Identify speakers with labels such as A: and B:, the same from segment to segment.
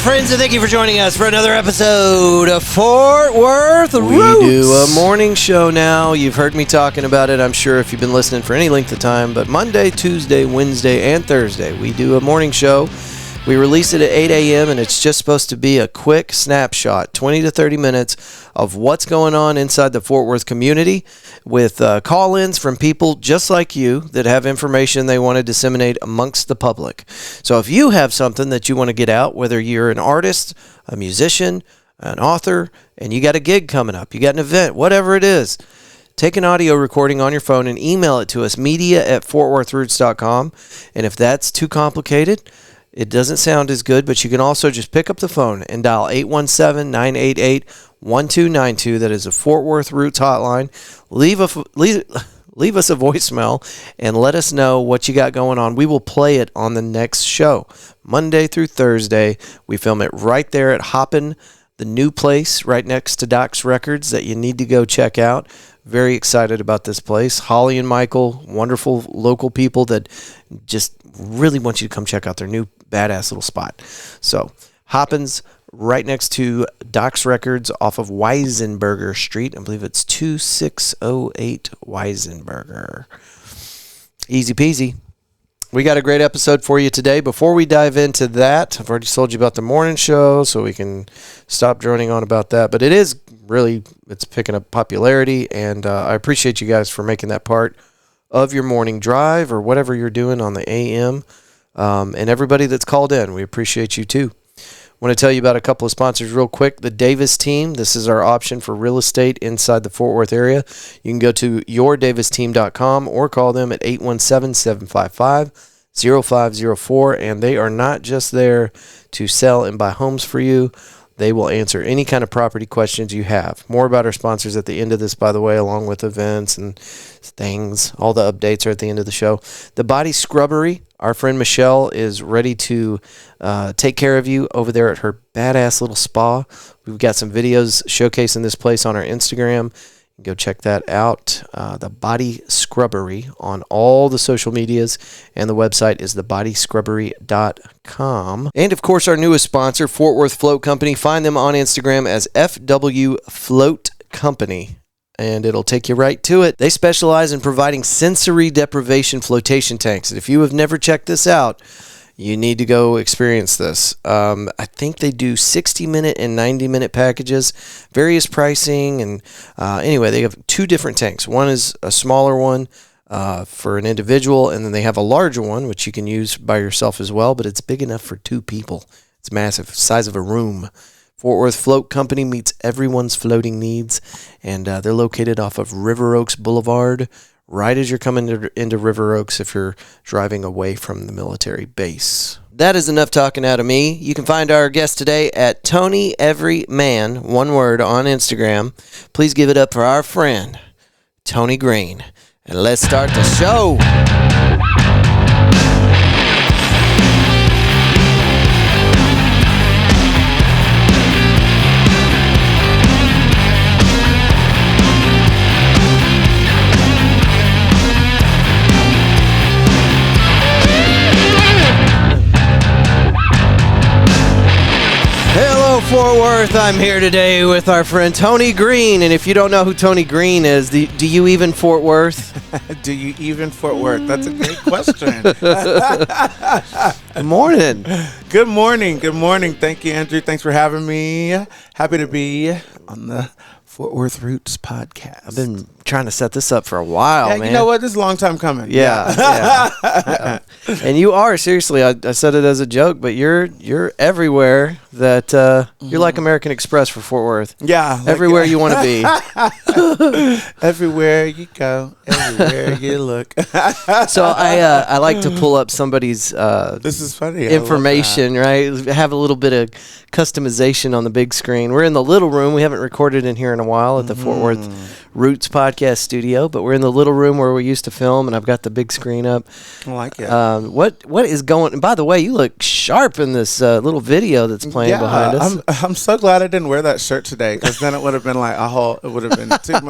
A: friends, and thank you for joining us for another episode of Fort Worth Roots.
B: We do a morning show now. You've heard me talking about it, I'm sure, if you've been listening for any length of time. But Monday, Tuesday, Wednesday, and Thursday, we do a morning show. We release it at 8 a.m., and it's just supposed to be a quick snapshot, 20 to 30 minutes of what's going on inside the Fort Worth community with call-ins from people just like you that have information they want to disseminate amongst the public. So if you have something that you want to get out, whether you're an artist, a musician, an author, and you got a gig coming up, you got an event, whatever it is, take an audio recording on your phone and email it to us, media@fortworthroots.com. And if that's too complicated, it doesn't sound as good, but you can also just pick up the phone and dial 817-988-1292. That is a Fort Worth Roots hotline. Leave us a voicemail and let us know what you got going on. We will play it on the next show. Monday through Thursday, we film it right there at Hoppin, the new place right next to Doc's Records that you need to go check out. Very excited about this place. Holly and Michael, wonderful local people that just really want you to come check out their new badass little spot. So, Hoppin's right next to Doc's Records off of Weisenberger Street. I believe it's 2608 Weisenberger. Easy peasy. We got a great episode for you today. Before we dive into that, I've already told you about the morning show, so we can stop droning on about that. But it's picking up popularity, and I appreciate you guys for making that part of your morning drive or whatever you're doing on the AM. And everybody that's called in, we appreciate you too. I want to tell you about a couple of sponsors real quick. The Davis Team. This is our option for real estate inside the Fort Worth area. You can go to yourdavisteam.com or call them at 817-755-0504. And they are not just there to sell and buy homes for you. They will answer any kind of property questions you have. More about our sponsors at the end of this, by the way, along with events and things. All the updates are at the end of the show. The Body Scrubbery. Our friend Michelle is ready to take care of you over there at her badass little spa. We've got some videos showcasing this place on our Instagram. Go check that out. The Body Scrubbery on all the social medias, and the website is thebodyscrubbery.com. And of course, our newest sponsor, Fort Worth Float Company. Find them on Instagram as FW Float Company, and it'll take you right to it. They specialize in providing sensory deprivation flotation tanks. And if you have never checked this out, you need to go experience this. I think they do 60-minute and 90-minute packages, various pricing. And anyway, they have two different tanks. One is a smaller one for an individual, and then they have a larger one, which you can use by yourself as well, but it's big enough for two people. It's massive, size of a room. Fort Worth Float Company meets everyone's floating needs, and they're located off of River Oaks Boulevard, right as you're coming into River Oaks if you're driving away from the military base. That is enough talking out of me. You can find our guest today at Tony Everyman, one word, on Instagram. Please give it up for our friend, Tony Green. And let's start the show. Fort Worth, I'm here today with our friend Tony Green, and if you don't know who Tony Green is, do you even Fort Worth?
C: Do you even Fort Worth? That's a great question.
B: Good morning.
C: Good morning. Good morning. Thank you, Andrew. Thanks for having me. Happy to be on the Fort Worth Roots podcast.
B: I've been trying to set this up for a while, man.
C: You know what? This is a long time coming.
B: Yeah. And you are, seriously, I said it as a joke, but you're everywhere that you're like American Express for Fort Worth.
C: Yeah.
B: Everywhere you want to be.
C: Everywhere you go, everywhere you look.
B: So I like to pull up somebody's
C: this is funny.
B: information, right? Have a little bit of customization on the big screen. We're in the little room. We haven't recorded in here in a while at the Fort Worth Roots podcast studio, but we're in the little room where we used to film, and I've got the big screen up.
C: I like it.
B: What is going? And by the way, you look sharp in this little video that's playing behind us.
C: I'm so glad I didn't wear that shirt today, because then it would have been like it would have been too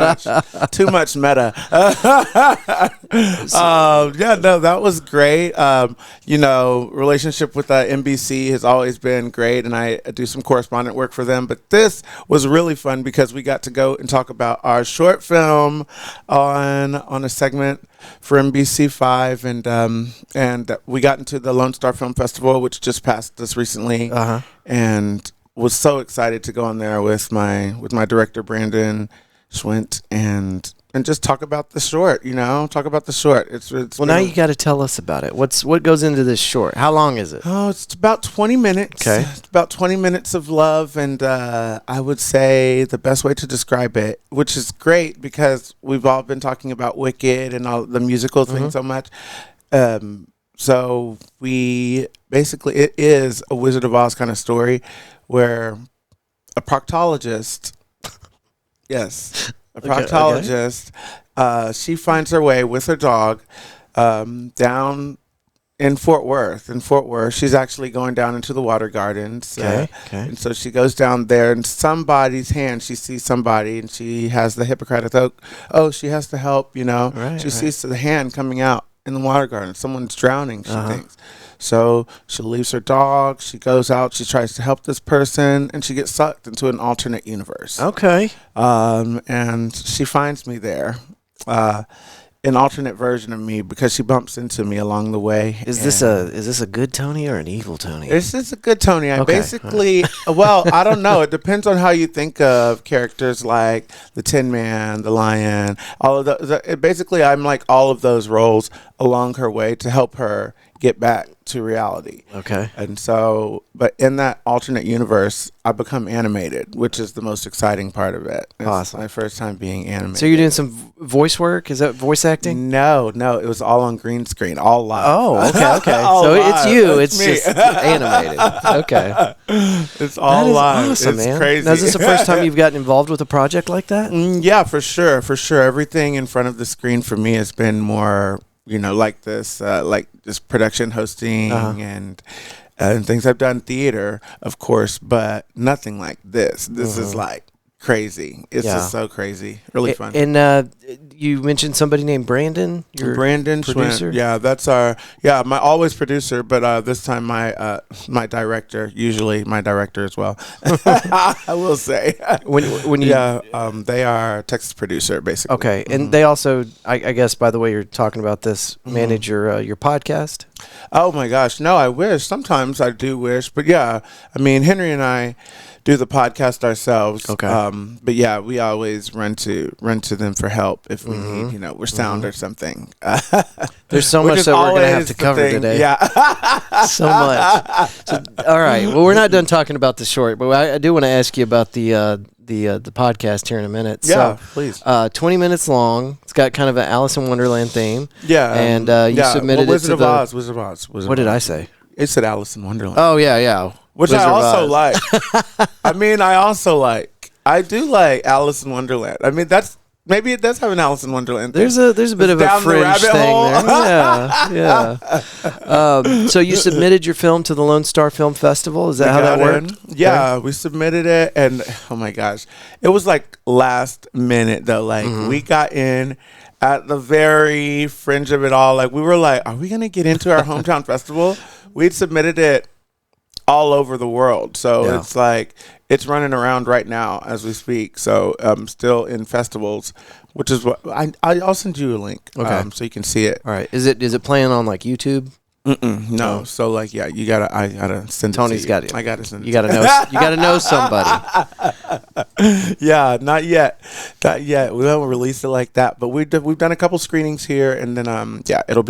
C: much meta. That was great. Relationship with NBC has always been great, and I do some correspondent work for them. But this was really fun because we got to go and talk about our short film on a segment for NBC5, and we got into the Lone Star Film Festival, which just passed us recently, and was so excited to go on there with my director Brandon Schwint and just talk about the short. Talk about the short. It's
B: well, now you got to tell us about it. What goes into this short? How long is it?
C: Oh, it's about 20 minutes.
B: Okay,
C: it's about 20 minutes of love, and I would say the best way to describe it, which is great because we've all been talking about Wicked and all the musical thing so much. So it is a Wizard of Oz kind of story where a proctologist, yes. A proctologist, she finds her way with her dog down in Fort Worth. She's actually going down into the water gardens. And so she goes down there, in somebody's hand, she sees somebody, and she has the Hippocratic oath. Oh, she has to help, She sees the hand coming out in the water garden. Someone's drowning, she thinks. So she leaves her dog, she goes out, she tries to help this person, and she gets sucked into an alternate universe.
B: Okay.
C: And she finds me there, an alternate version of me, because she bumps into me along the way.
B: Is this a good Tony or an evil Tony?
C: This is a good Tony. I I don't know. It depends on how you think of characters like the Tin Man, the Lion, all of those. Basically, I'm like all of those roles along her way to help her get back to reality.
B: Okay.
C: And so, but in that alternate universe, I become animated, which is the most exciting part of it. It's
B: awesome.
C: My first time being animated.
B: So you're doing some voice work? Is that voice acting?
C: No, it was all on green screen, all live.
B: Oh, okay.
C: So
B: live. It's you.
C: It's me.
B: Just animated. Okay.
C: It's all live.
B: Awesome,
C: it's
B: man.
C: Crazy.
B: Now, is this the first time you've gotten involved with a project like that?
C: Yeah, for sure. Everything in front of the screen for me has been more, like this production hosting and things. I've done theater, of course, but nothing like this. This is like crazy. It's just so crazy. Really fun.
B: And you mentioned somebody named Brandon. Your
C: Brandon
B: producer.
C: Yeah, that's my always producer, but this time my director. Usually my director as well. I will say
B: when you
C: they are Texas producer basically.
B: Okay, and they also, I guess, by the way you're talking about this, manage your podcast.
C: Oh my gosh, no! I wish. Sometimes I do wish, but yeah, I mean Henry and I do the podcast ourselves.
B: Okay.
C: But yeah, we always run to them for help if we need, we're sound or something.
B: There's so much that we're going to have to cover today.
C: Yeah.
B: So much. So, all right. Well, we're not done talking about the short, but I do want to ask you about the podcast here in a minute.
C: Yeah,
B: so,
C: please.
B: 20 minutes long. It's got kind of an Alice in Wonderland theme.
C: Yeah.
B: And you submitted
C: Wizard
B: it
C: of
B: to
C: Oz. Wizard of Oz.
B: What did I say?
C: It said Alice in Wonderland.
B: Oh, yeah.
C: Which
B: Wizard
C: I also
B: of Oz.
C: like. I mean, I do like Alice in Wonderland. I mean, maybe it does have an Alice in Wonderland thing.
B: There's a bit of a fringe thing there. Yeah. So you submitted your film to the Lone Star Film Festival. Is that how that worked?
C: Yeah, we submitted it, and oh my gosh, it was like last minute though. Like we got in at the very fringe of it all. Like we were like, are we gonna get into our hometown festival? We'd submitted it all over the world, so it's like it's running around right now as we speak. So still in festivals, which is what I'll send you a link, so you can see it.
B: All right, is it playing on like YouTube?
C: No. So like, yeah, I gotta send.
B: Tony's
C: it
B: got it.
C: I gotta send.
B: You gotta know. You gotta know somebody.
C: Yeah, not yet. We haven't released it like that, but we've done a couple screenings here, and then it'll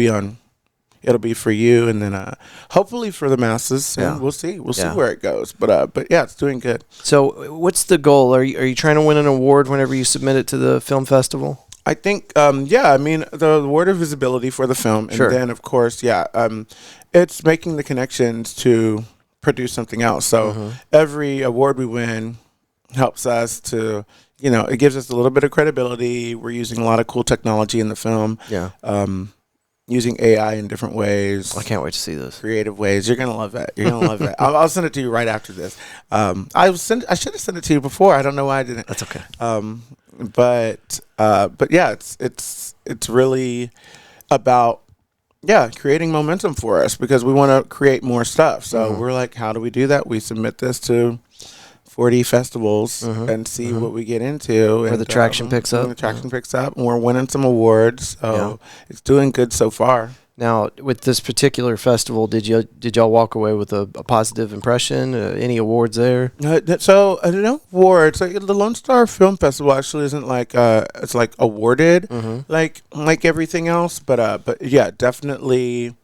C: be for you, and then hopefully for the masses. And we'll see where it goes. But yeah, it's doing good.
B: So what's the goal? Are you trying to win an award whenever you submit it to the film festival?
C: I think, I mean, the award of visibility for the film. And then, of course, it's making the connections to produce something else. So every award we win helps us to, it gives us a little bit of credibility. We're using a lot of cool technology in the film.
B: Yeah.
C: using AI in different ways.
B: I can't wait to see this.
C: Creative ways. You're gonna love it. You're gonna love it. I'll send it to you right after this. I should have sent it to you before. I don't know why I didn't.
B: That's okay.
C: But yeah, it's really about creating momentum for us because we want to create more stuff. So we're like, how do we do that? We submit this to 40 festivals and see what we get into.
B: Where the traction picks up.
C: The traction picks up, and we're winning some awards. So it's doing good so far.
B: Now, with this particular festival, did y'all walk away with a positive impression? Any awards there?
C: So no awards. Like the Lone Star Film Festival actually isn't like it's like awarded like everything else. But yeah, definitely.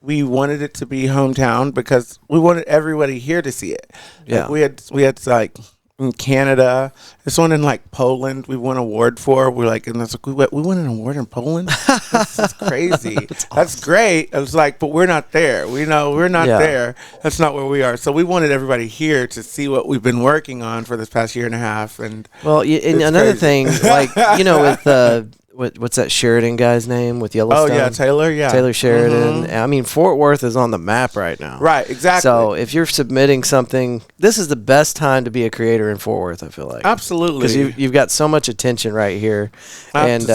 C: We wanted it to be hometown because we wanted everybody here to see it.
B: Yeah,
C: like we had like in Canada, this one in like Poland. We won an award for. We're like, and that's like we won an award in Poland. This is crazy. That's great. I was like, but we're not there. We know we're not there. That's not where we are. So we wanted everybody here to see what we've been working on for this past year and a half. And
B: well, and another thing, like with. What's that Sheridan guy's name with Yellowstone?
C: Oh, yeah, Taylor, yeah.
B: Taylor Sheridan. I mean, Fort Worth is on the map right now.
C: Right, exactly.
B: So if you're submitting something, this is the best time to be a creator in Fort Worth, I feel like.
C: Absolutely.
B: Because you've got so much attention right here. And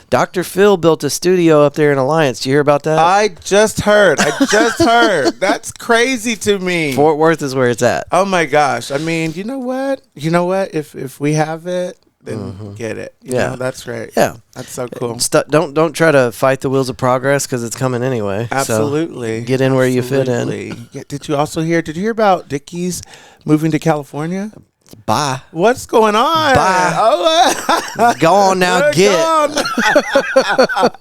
B: Dr. Phil built a studio up there in Alliance. Did you hear about that?
C: I just heard. That's crazy to me.
B: Fort Worth is where it's at.
C: Oh, my gosh. I mean, you know what? If we have it, then get it. You know, that's great.
B: Yeah.
C: That's so cool.
B: Don't try to fight the wheels of progress because it's coming anyway.
C: Absolutely.
B: So get in where you fit in.
C: Yeah, did you hear about Dickies moving to California?
B: Bye.
C: What's going on?
B: Bye.
C: Oh,
B: go on now. Get.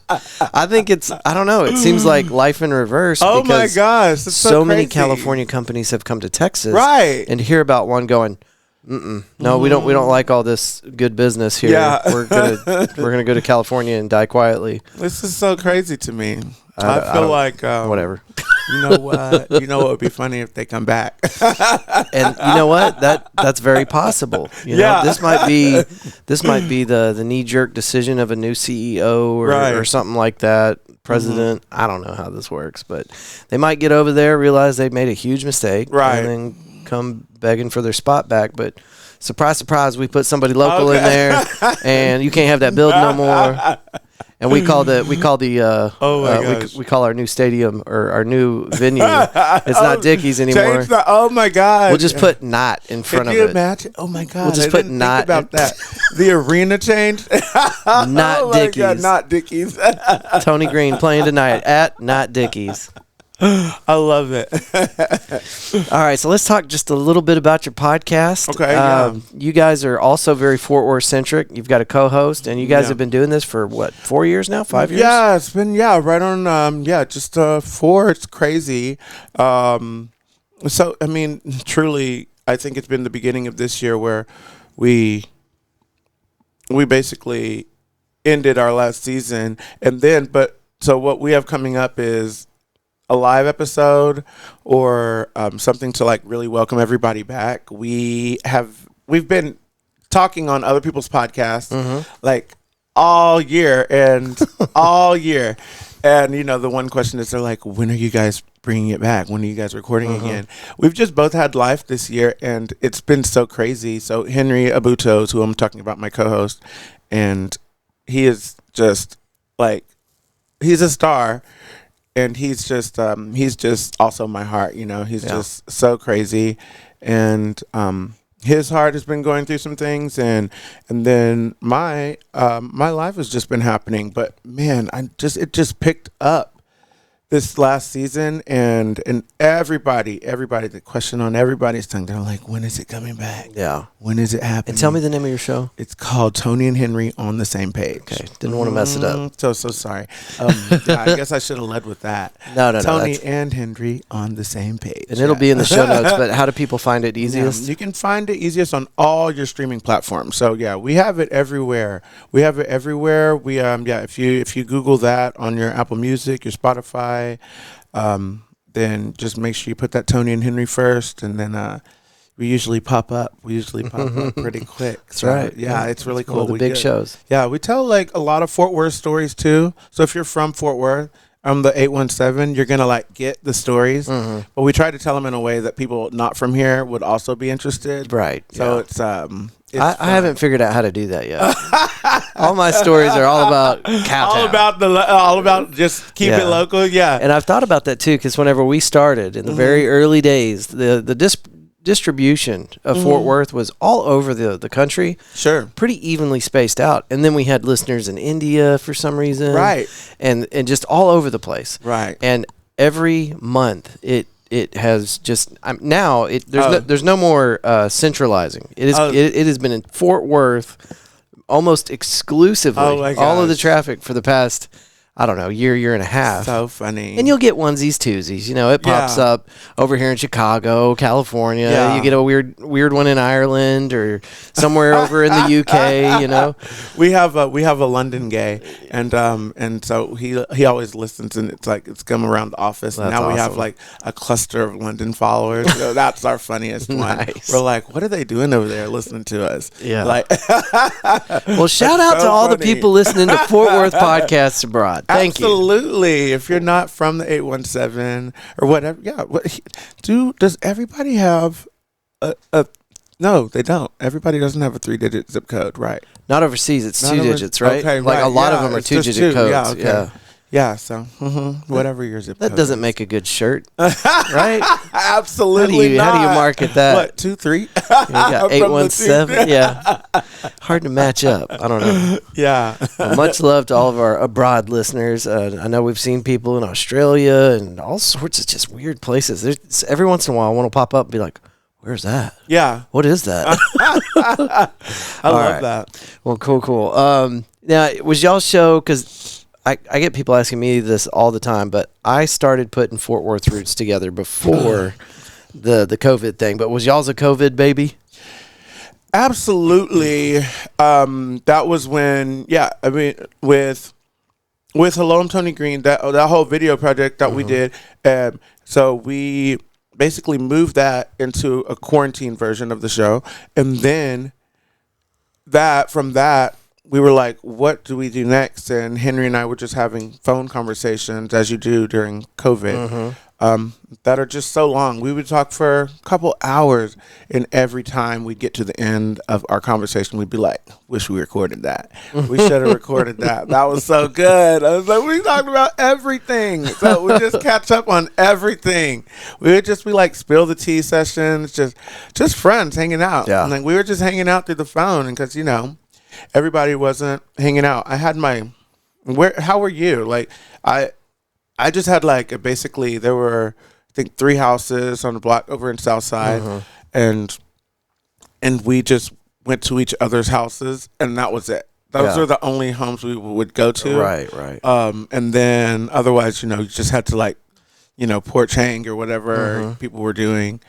B: I think I don't know. It seems like life in reverse.
C: Oh my gosh. That's so
B: many California companies have come to Texas.
C: Right.
B: And hear about one going, no, we don't like all this good business here.
C: Yeah.
B: We're gonna go to California and die quietly.
C: This is so crazy to me. I feel like
B: whatever.
C: You know what? You know what would be funny if they come back.
B: And you know what? That's very possible. You know, this might be the knee jerk decision of a new CEO or something like that. President. I don't know how this works, but they might get over there, realize they made a huge mistake, and then come begging for their spot back. But surprise, surprise, we put somebody local in there, and you can't have that building no more. And we call our new stadium or our new venue. It's not Dickies anymore.
C: Oh my God!
B: We'll just put "not" in front of it.
C: Can you imagine? Oh my God!
B: We'll just put "not"
C: about that. The arena changed.
B: Not Dickies.
C: God, not Dickies.
B: Tony Green playing tonight at Not Dickies.
C: I love it.
B: All right, so let's talk just a little bit about your podcast.
C: Okay.
B: You guys are also very Fort Worth centric. You've got a co-host, and you guys have been doing this for what, 4 years now, 5 years?
C: Yeah, it's been right on. Just 4. It's crazy. So I mean, truly, I think it's been the beginning of this year where we basically ended our last season, and then so what we have coming up is a live episode or something to like really welcome everybody back. We've been talking on other people's podcasts like all year and and the one question is they're like, when are you guys bringing it back? When are you guys recording again? We've just both had life this year and it's been so crazy. So Henry Abutos, who I'm talking about, my co-host, and he is just like, he's a star. And he's just also my heart, he's just so crazy. And his heart has been going through some things and then my life has just been happening. But man, it just picked up this last season and everybody, the question on everybody's tongue, they're like, when is it coming back?
B: Yeah.
C: When is it happening?
B: And tell me the name of your show.
C: It's called Tony and Henry on the Same Page.
B: Okay. Didn't want to mess it up.
C: So sorry. I guess I should have led with that.
B: No.
C: Tony and Henry on the same page.
B: And it'll be in the show notes, but how do people find it easiest?
C: You can find it easiest on all your streaming platforms. So we have it everywhere. We, if you Google that on your Apple Music, your Spotify, then just make sure you put that Tony and Henry first, and then we usually pop up. Pretty quick.
B: That's right.
C: Yeah, it's really cool.
B: One of the big shows.
C: Yeah, we tell like a lot of Fort Worth stories too. So if you're from Fort Worth, on the 817, you're gonna like get the stories,
B: Mm-hmm.
C: but we try to tell them in a way that people not from here would also be interested.
B: Right.
C: So
B: yeah.
C: it's
B: I haven't figured out how to do that yet. All my stories are all about Cowtown.
C: all about just keep it local. Yeah.
B: And I've thought about that too, because whenever we started in the very early days, the distribution of Fort Worth was all over the country.
C: Sure.
B: Pretty evenly spaced out. And then we had listeners in India for some reason.
C: Right.
B: And just all over the place.
C: Right.
B: And every month it has just now there's no more centralizing. It has been in Fort Worth almost exclusively.
C: Oh my
B: all of the
C: gosh.
B: traffic for the past, I don't know, year and a half.
C: So funny.
B: And you'll get onesies, twosies. You know, it pops up over here in Chicago, California.
C: Yeah.
B: You get a weird one in Ireland or somewhere over in the UK. You know,
C: we have a London gay, and so he always listens, and it's come around the office. And
B: That's
C: now we have
B: awesome.
C: like a cluster of London followers. So that's our funniest one.
B: Nice.
C: We're like, what are they doing over there listening to us?
B: Yeah.
C: Like,
B: well, shout out
C: so
B: to all the
C: funny.
B: people listening to Fort Worth podcasts abroad. Thank you.
C: Absolutely. If you're not from the 817 or whatever, yeah. Does everybody have a? No, they don't. Everybody doesn't have a 3-digit zip code, right?
B: Not overseas. It's
C: Not
B: two
C: over-
B: digits, right?
C: okay,
B: like
C: right,
B: a lot of
C: yeah,
B: them are
C: it's just
B: 2-digit
C: two,
B: codes.
C: yeah, okay.
B: Yeah.
C: Yeah, so whatever your zip
B: That
C: code
B: doesn't
C: is.
B: make a good shirt, right?
C: Absolutely
B: How do you
C: not.
B: market that?
C: What, 2, 3?
B: You got
C: From the
B: 817. Yeah, hard to match up. I don't know.
C: Yeah.
B: Well, much love to all of our abroad listeners. I know we've seen people in Australia and all sorts of just weird places. There's every once in a while, one will pop up and be like, "Where's that?
C: Yeah.
B: What is that?"
C: I
B: All
C: love
B: right.
C: that.
B: Well, cool. Now, was y'all's show, because I get people asking me this all the time, but I started putting Fort Worth roots together before the COVID thing. But was y'all's a COVID baby?
C: Absolutely. That was when, I mean, with Hello, I'm Tony Green, that whole video project that we did. So we basically moved that into a quarantine version of the show. And then from that, we were like, what do we do next? And Henry and I were just having phone conversations, as you do during COVID, that are just so long. We would talk for a couple hours, and every time we'd get to the end of our conversation, we'd be like, wish we recorded that. We should have recorded that. That was so good. I was like, we talked about everything. So we just catch up on everything. We would just be like spill the tea sessions, just friends hanging out.
B: Yeah.
C: And like we were just hanging out through the phone, and because, everybody wasn't hanging out. I had how were you? Like, I just had basically there were, I think, 3 houses on the block over in Southside, and we just went to each other's houses, and that was it. Those were the only homes we would go to.
B: Right.
C: And then otherwise, you just had to porch hang or whatever people were doing.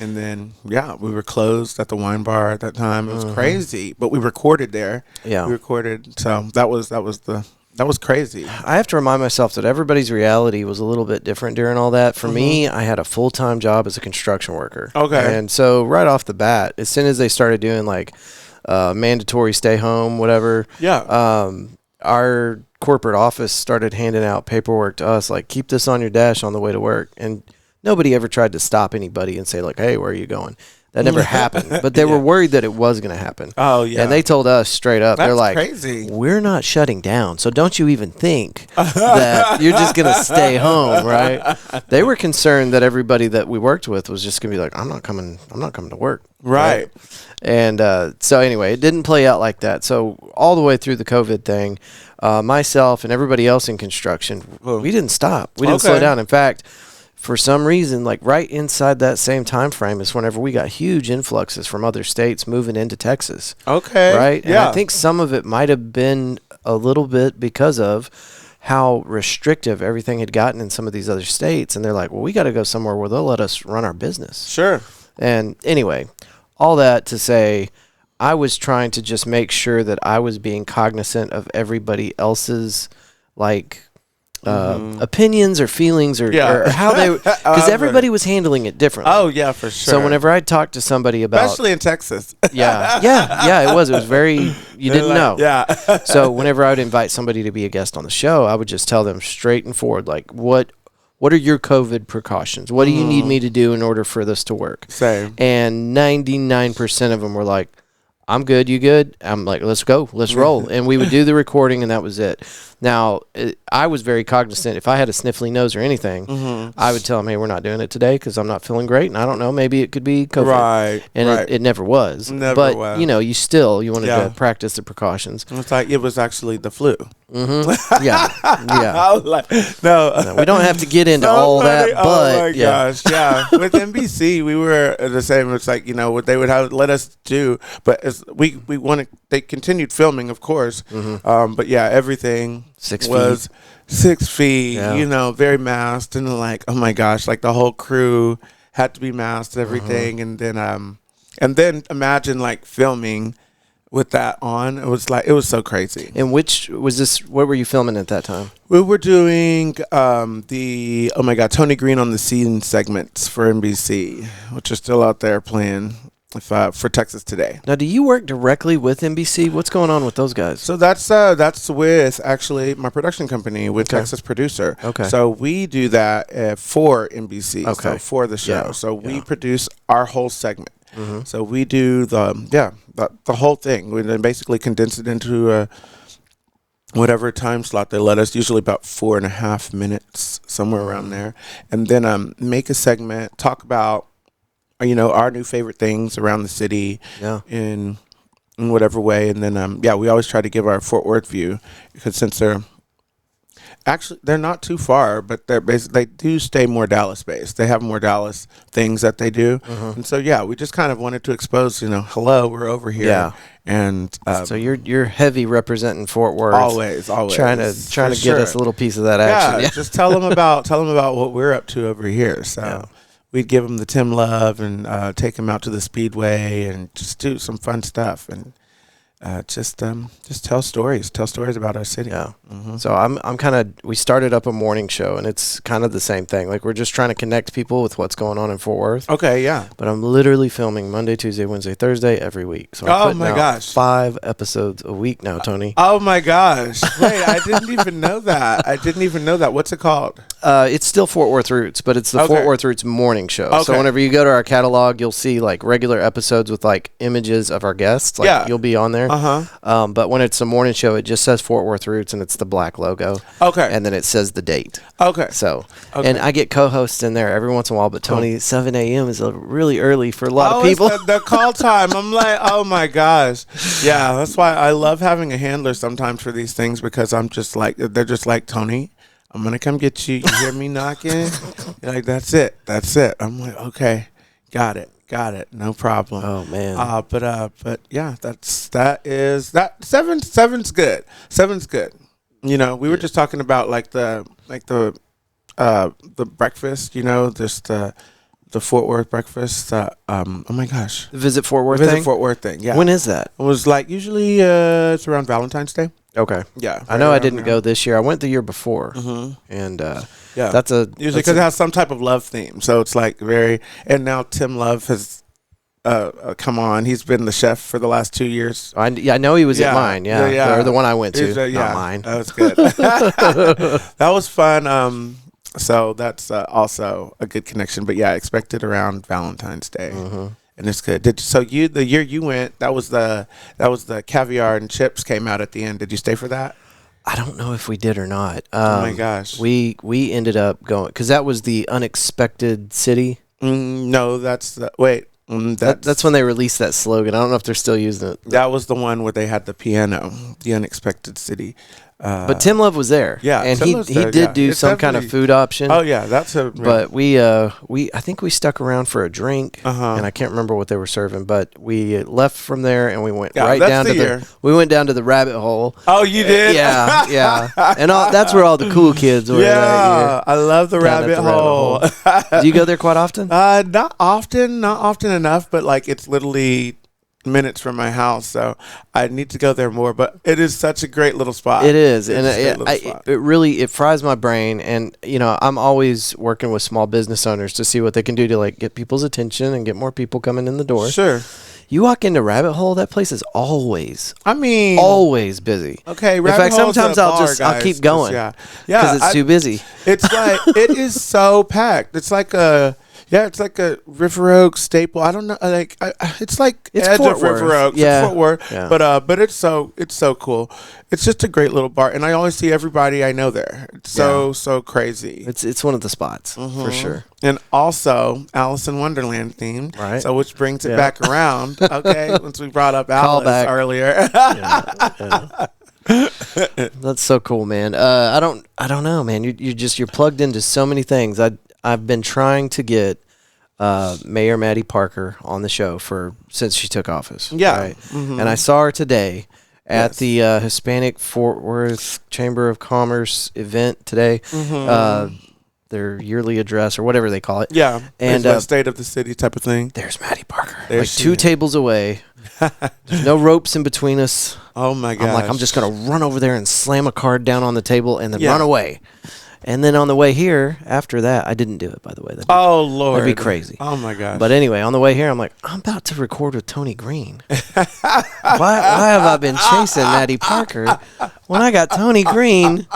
C: And then, we were closed at the wine bar at that time. It was crazy, but we recorded there.
B: Yeah.
C: We recorded. So that was crazy.
B: I have to remind myself that everybody's reality was a little bit different during all that. For me, I had a full-time job as a construction worker.
C: Okay.
B: And so right off the bat, as soon as they started doing mandatory stay home, whatever.
C: Yeah.
B: Our corporate office started handing out paperwork to us, like, keep this on your dash on the way to work. And nobody ever tried to stop anybody and say, like, hey, where are you going? That never happened. But they were worried that it was going to happen.
C: Oh, yeah.
B: And they told us straight up, they're like,
C: crazy.
B: we're not shutting down. So don't you even think that you're just going to stay home, right? They were concerned that everybody that we worked with was just going to be like, I'm not coming to work.
C: Right.
B: And so anyway, it didn't play out like that. So all the way through the COVID thing, myself and everybody else in construction, we didn't stop. We didn't slow down. In fact, for some reason, right inside that same time frame is whenever we got huge influxes from other states moving into Texas.
C: Okay.
B: Right? And
C: Yeah.
B: I think some of it might have been a little bit because of how restrictive everything had gotten in some of these other states. And they're like, well, we got to go somewhere where they'll let us run our business.
C: Sure.
B: And anyway, all that to say, I was trying to just make sure that I was being cognizant of everybody else's, opinions or feelings or how they, because everybody was handling it differently.
C: Oh yeah, for sure.
B: So whenever I talked to somebody about,
C: especially in Texas,
B: it was very, you didn't know.
C: Yeah.
B: So whenever I would invite somebody to be a guest on the show, I would just tell them straight and forward, like, what are your COVID precautions? What do you need me to do in order for this to work?
C: Same.
B: And 99% of them were like, I'm good, you good? I'm like, let's go, let's roll. And we would do the recording, and that was it. Now, I was very cognizant. If I had a sniffly nose or anything, I would tell them, hey, we're not doing it today because I'm not feeling great, and I don't know, maybe it could be COVID.
C: Right.
B: And it never was.
C: But,
B: you know, you wanted to practice the precautions.
C: It's like it was actually the flu.
B: Yeah.
C: I was like, no,
B: we don't have to get into all that, but
C: oh my gosh, yeah. With NBC, we were the same. It's like, you know, what they would have let us do, but as we wanted, they continued filming, of course. But yeah, everything
B: 6
C: was
B: feet.
C: 6 feet. You know, very masked, and like, oh my gosh, like the whole crew had to be masked, everything, and then imagine like filming with that on. It was so crazy.
B: And which was this? What were you filming at that time?
C: We were doing the Tony Green on the Scene segments for NBC, which are still out there playing for Texas Today.
B: Now, do you work directly with NBC? What's going on with those guys?
C: So that's with actually my production company with Texas Producer. Okay. So we do that for NBC. Okay. So for the show. Yeah. So we produce our whole segment. So we do the whole thing. We then basically condense it into whatever time slot they let us, usually about 4.5 minutes, somewhere around there, and then make a segment, talk about our new favorite things around the city in whatever way, and then we always try to give our Fort Worth view, because since they're not too far, but they do stay more Dallas based. They have more Dallas things that they do, and so we just kind of wanted to expose, hello, we're over here, and
B: so you're heavy representing Fort Worth,
C: always
B: trying to get us a little piece of that action.
C: Just tell them about what we're up to over here. So we'd give them the Tim Love and take them out to the Speedway and just do some fun stuff and. Just tell stories about our city.
B: Yeah. So we started up a morning show, and it's kind of the same thing. Like, we're just trying to connect people with what's going on in Fort Worth.
C: Okay, yeah.
B: But I'm literally filming Monday, Tuesday, Wednesday, Thursday every week. So I'm putting out 5 episodes a week now, Tony.
C: Oh my gosh. Wait, I didn't even know that. What's it called?
B: It's still Fort Worth Roots, but it's the Fort Worth Roots morning show. Okay. So whenever you go to our catalog, you'll see like regular episodes with like images of our guests. Like, you'll be on there. But when it's a morning show, it just says Fort Worth Roots, and it's the black logo. Okay. And then it says the date. Okay. So, and I get co-hosts in there every once in a while, but Tony, 7 a.m. is really early for a lot of people.
C: It's the call time. I'm like, oh my gosh. Yeah, that's why I love having a handler sometimes for these things, because I'm just like, they're just like, Tony, I'm going to come get you. You hear me knocking? You're like, that's it. I'm like, okay, got it. No problem.
B: Oh man.
C: But yeah, seven's good. Seven's good. We were just talking about the breakfast, just the Fort Worth breakfast. Oh my gosh.
B: Visit Fort Worth
C: thing. Yeah.
B: When is that?
C: It was like usually it's around Valentine's Day.
B: Okay.
C: Yeah.
B: I know I didn't go this year. I went the year before. And that's
C: usually because it has some type of love theme. So it's like and now Tim Love has come on. He's been the chef for the last 2 years.
B: I know he was at mine. Yeah. Or the one I went to. Not mine.
C: That was good. That was fun. So that's also a good connection. But yeah, expected around Valentine's Day. And it's good. The year you went, that was the caviar and chips came out at the end. Did you stay for that?
B: I don't know if we did or not.
C: Oh my gosh.
B: We ended up going, because that was the unexpected city.
C: No, that's
B: that's when they released that slogan. I don't know if they're still using it.
C: That was the one where they had the piano, the unexpected city.
B: But Tim Love was there. Yeah, and he did do some kind of food option.
C: Oh yeah, that's a.
B: But I think we stuck around for a drink, and I can't remember what they were serving. But we left from there, and we went down to we went down to the rabbit hole.
C: Oh, you did?
B: Yeah. And that's where all the cool kids were.
C: Yeah, I love the rabbit hole.
B: Do you go there quite often?
C: Not often enough, but like it's literally minutes from my house, so I need to go there more. But it is such a great little spot.
B: It is,
C: It
B: and
C: is a great little spot.
B: it really fries my brain. And I'm always working with small business owners to see what they can do to like get people's attention and get more people coming in the door.
C: Sure.
B: You walk into Rabbit Hole, that place is always busy.
C: Okay,
B: in
C: Rabbit
B: fact,
C: Hole's
B: sometimes
C: a
B: I'll
C: bar,
B: keep
C: guys,
B: going.
C: yeah,
B: because it's too busy.
C: It's like it is so packed. It's like a River Oaks staple. I don't know, it's like
B: It's
C: edge
B: Fort
C: of River
B: Worth.
C: Oaks.
B: Yeah.
C: It's Fort Worth.
B: Yeah.
C: But it's so cool. It's just a great little bar, and I always see everybody I know there. It's so crazy.
B: It's one of the spots for sure.
C: And also Alice in Wonderland themed.
B: Right.
C: So which brings it back around. Okay, once we brought up Alice
B: Callback.
C: earlier.
B: That's so cool, man. I don't know, man. You're plugged into so many things. I've been trying to get Mayor Maddie Parker on the show since she took office.
C: Yeah.
B: Right? And I saw her today at the Hispanic Fort Worth Chamber of Commerce event today. Their yearly address or whatever they call it.
C: Yeah.
B: And
C: state of the city type of thing.
B: there's Maddie Parker.
C: There
B: like
C: she
B: 2
C: is.
B: tables away. There's no ropes in between us.
C: Oh my god.
B: I'm just going to run over there and slam a card down on the table and then
C: Yeah.
B: run away. And then on the way here, after that, I didn't do it, by the way.
C: Oh Lord.
B: That'd be crazy.
C: Oh my gosh.
B: But anyway, on the way here, I'm like, I'm about to record with Tony Green. why have I been chasing Maddie Parker when I got Tony Green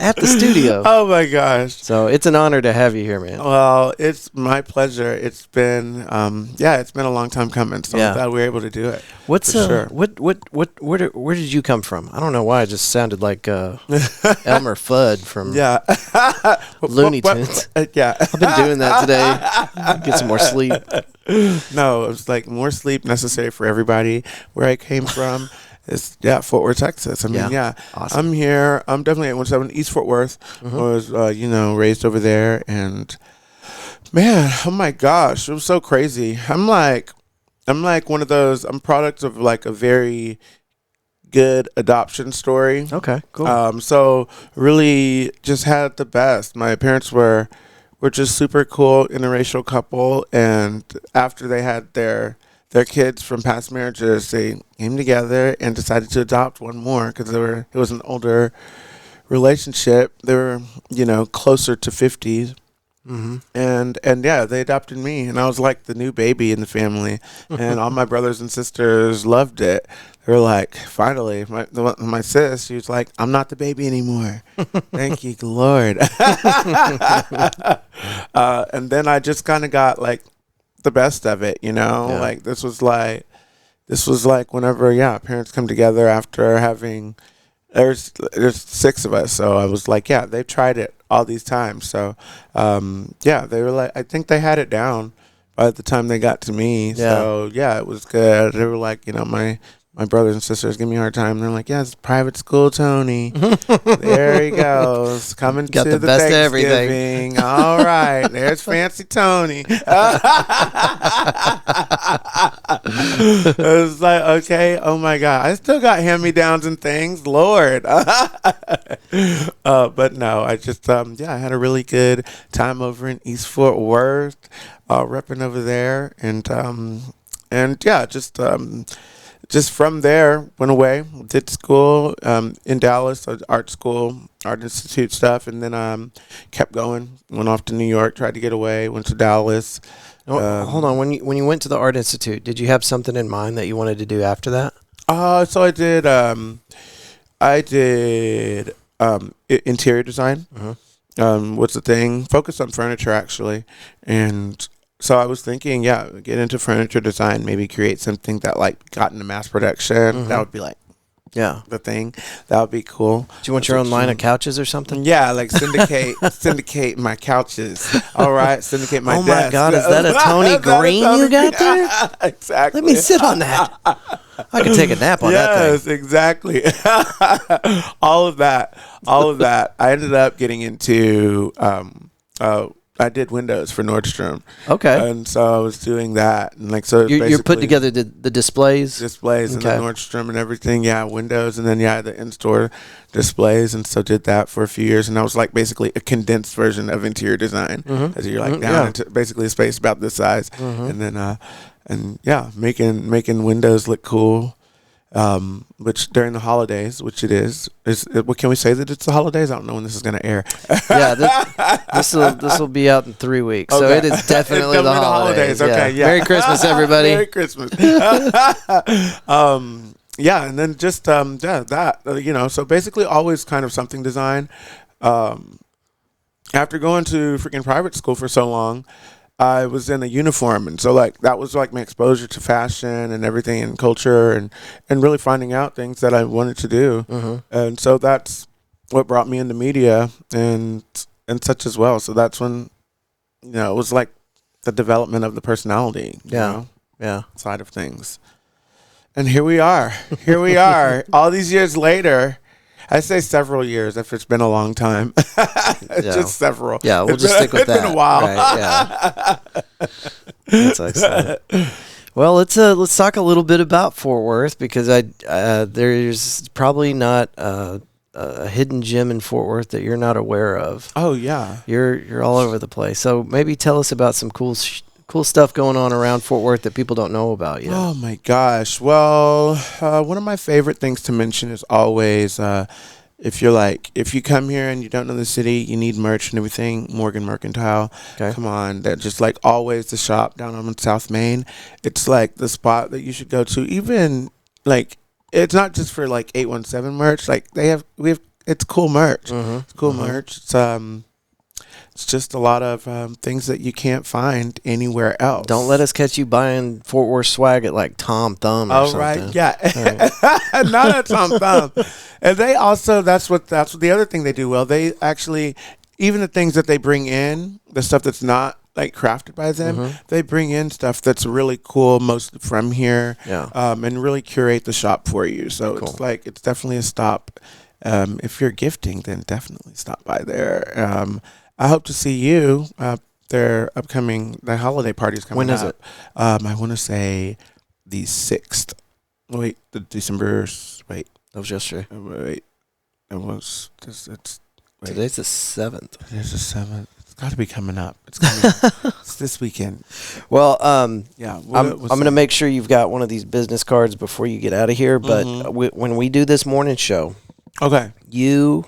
B: at the studio?
C: Oh my gosh.
B: So it's an honor to have you here, man.
C: Well, it's my pleasure. It's been it's been a long time coming, so
B: Yeah.
C: I'm glad we were able to do it.
B: What's
C: for sure.
B: where did you come from? I don't know why it just sounded like Elmer Fudd from Looney Tunes.
C: Yeah.
B: I've been doing that today. Get some more sleep.
C: No, it was like more sleep necessary for everybody. Where I came from is Fort Worth, Texas. I mean,
B: Awesome.
C: I'm here. I'm definitely at 17 East Fort Worth. Was raised over there, and man, oh my gosh, it was so crazy. I'm like one of those. I'm product of like a very good adoption story.
B: Okay, cool.
C: So really just had the best. My parents were just super cool interracial couple, and after they had their kids from past marriages, they came together and decided to adopt one more because it was an older relationship. They were closer to 50s. And they adopted me, and I was like the new baby in the family, and all my brothers and sisters loved it. They were like, finally, my sis, she was like, I'm not the baby anymore. Thank you, Lord. And then I just kind of got like the best of it, like this was like whenever parents come together after having. There's 6 of us, so I was like, they've tried it all these times. So, they were like, I think they had it down by the time they got to me. So, it was good. They were like, my brothers and sisters give me a hard time. They're like, it's private school, Tony. There he goes, coming
B: Got
C: to
B: the
C: the
B: best of
C: Thanksgiving.
B: everything.
C: All right, there's fancy Tony. It was like, okay, oh my God, I still got hand-me-downs and things, Lord. But no, I just I had a really good time over in East Fort Worth, repping over there, just from there, went away, did school in Dallas, art school, art institute stuff, and then kept going. Went off to New York, tried to get away, went to Dallas.
B: Hold on. When you went to the art institute, did you have something in mind that you wanted to do after that?
C: So I did interior design. What's the thing? Focused on furniture actually, and. So I was thinking, get into furniture design, maybe create something that like got into mass production. That would be like, the thing. That would be cool.
B: Do you want your own line of couches or something?
C: Yeah, like syndicate my couches. All right, syndicate my desk.
B: Oh my God, is that a Tony Green you got there?
C: Exactly.
B: Let me sit on that. I could take a nap on that thing.
C: Yes, exactly. All of that. I ended up getting into I did windows for Nordstrom.
B: Okay.
C: And so I was doing that. And like, so
B: you're putting together the displays?
C: Displays and the Nordstrom and everything. Yeah, windows. And then, the in-store displays. And so did that for a few years. And I was like basically a condensed version of interior design. As you're like down into basically a space about this size. And then, and yeah, making windows look cool. Which during the holidays, which it is what can we say that it's the holidays? I don't know when this is going to air.
B: Yeah, this will be out in 3 weeks, so
C: Okay.
B: it is definitely the holidays.
C: Okay, yeah.
B: Merry Christmas, everybody.
C: Merry Christmas. Yeah, and then just that so basically always kind of something design. After going to freaking private school for so long, I was in a uniform, and so like that was like my exposure to fashion and everything and culture and really finding out things that I wanted to do. And so that's what brought me into media and such as well. So that's when it was like the development of the personality, side of things. And here we are. All these years later. I say several years if it's been a long time. Just several.
B: Yeah, we'll just stick with that.
C: It's been a while.
B: Right, yeah. That's excellent. Well, let's talk a little bit about Fort Worth, because there's probably not a hidden gem in Fort Worth that you're not aware of.
C: Oh yeah,
B: you're all over the place. So maybe tell us about some cool stuff going on around Fort Worth that people don't know about yet.
C: Oh my gosh. Well, one of my favorite things to mention is always if you come here and you don't know the city, you need merch and everything, Morgan Mercantile.
B: Okay.
C: Come on, that just like always the shop down on South Main. It's like the spot that you should go to. Even like it's not just for like 817 merch. Like it's cool merch. It's cool merch. It's just a lot of things that you can't find anywhere else.
B: Don't let us catch you buying Fort Worth swag at like Tom Thumb or something.
C: Right, yeah. Right. Not at Tom Thumb. And they also, that's what the other thing they do well. They actually, even the things that they bring in, the stuff that's not like crafted by them, they bring in stuff that's really cool, most from here, and really curate the shop for you. So cool. It's definitely a stop. If you're gifting, then definitely stop by there. I hope to see you. Their holiday party is coming up.
B: When is it?
C: I want to say the 6th. Wait, the December. Wait.
B: That was yesterday.
C: Wait. It was.
B: Today's the 7th.
C: Today's the 7th. It's got to be coming up. It's coming up. It's this weekend.
B: Well,
C: yeah.
B: I'm going to make sure you've got one of these business cards before you get out of here. But when we do this morning show,
C: okay,
B: you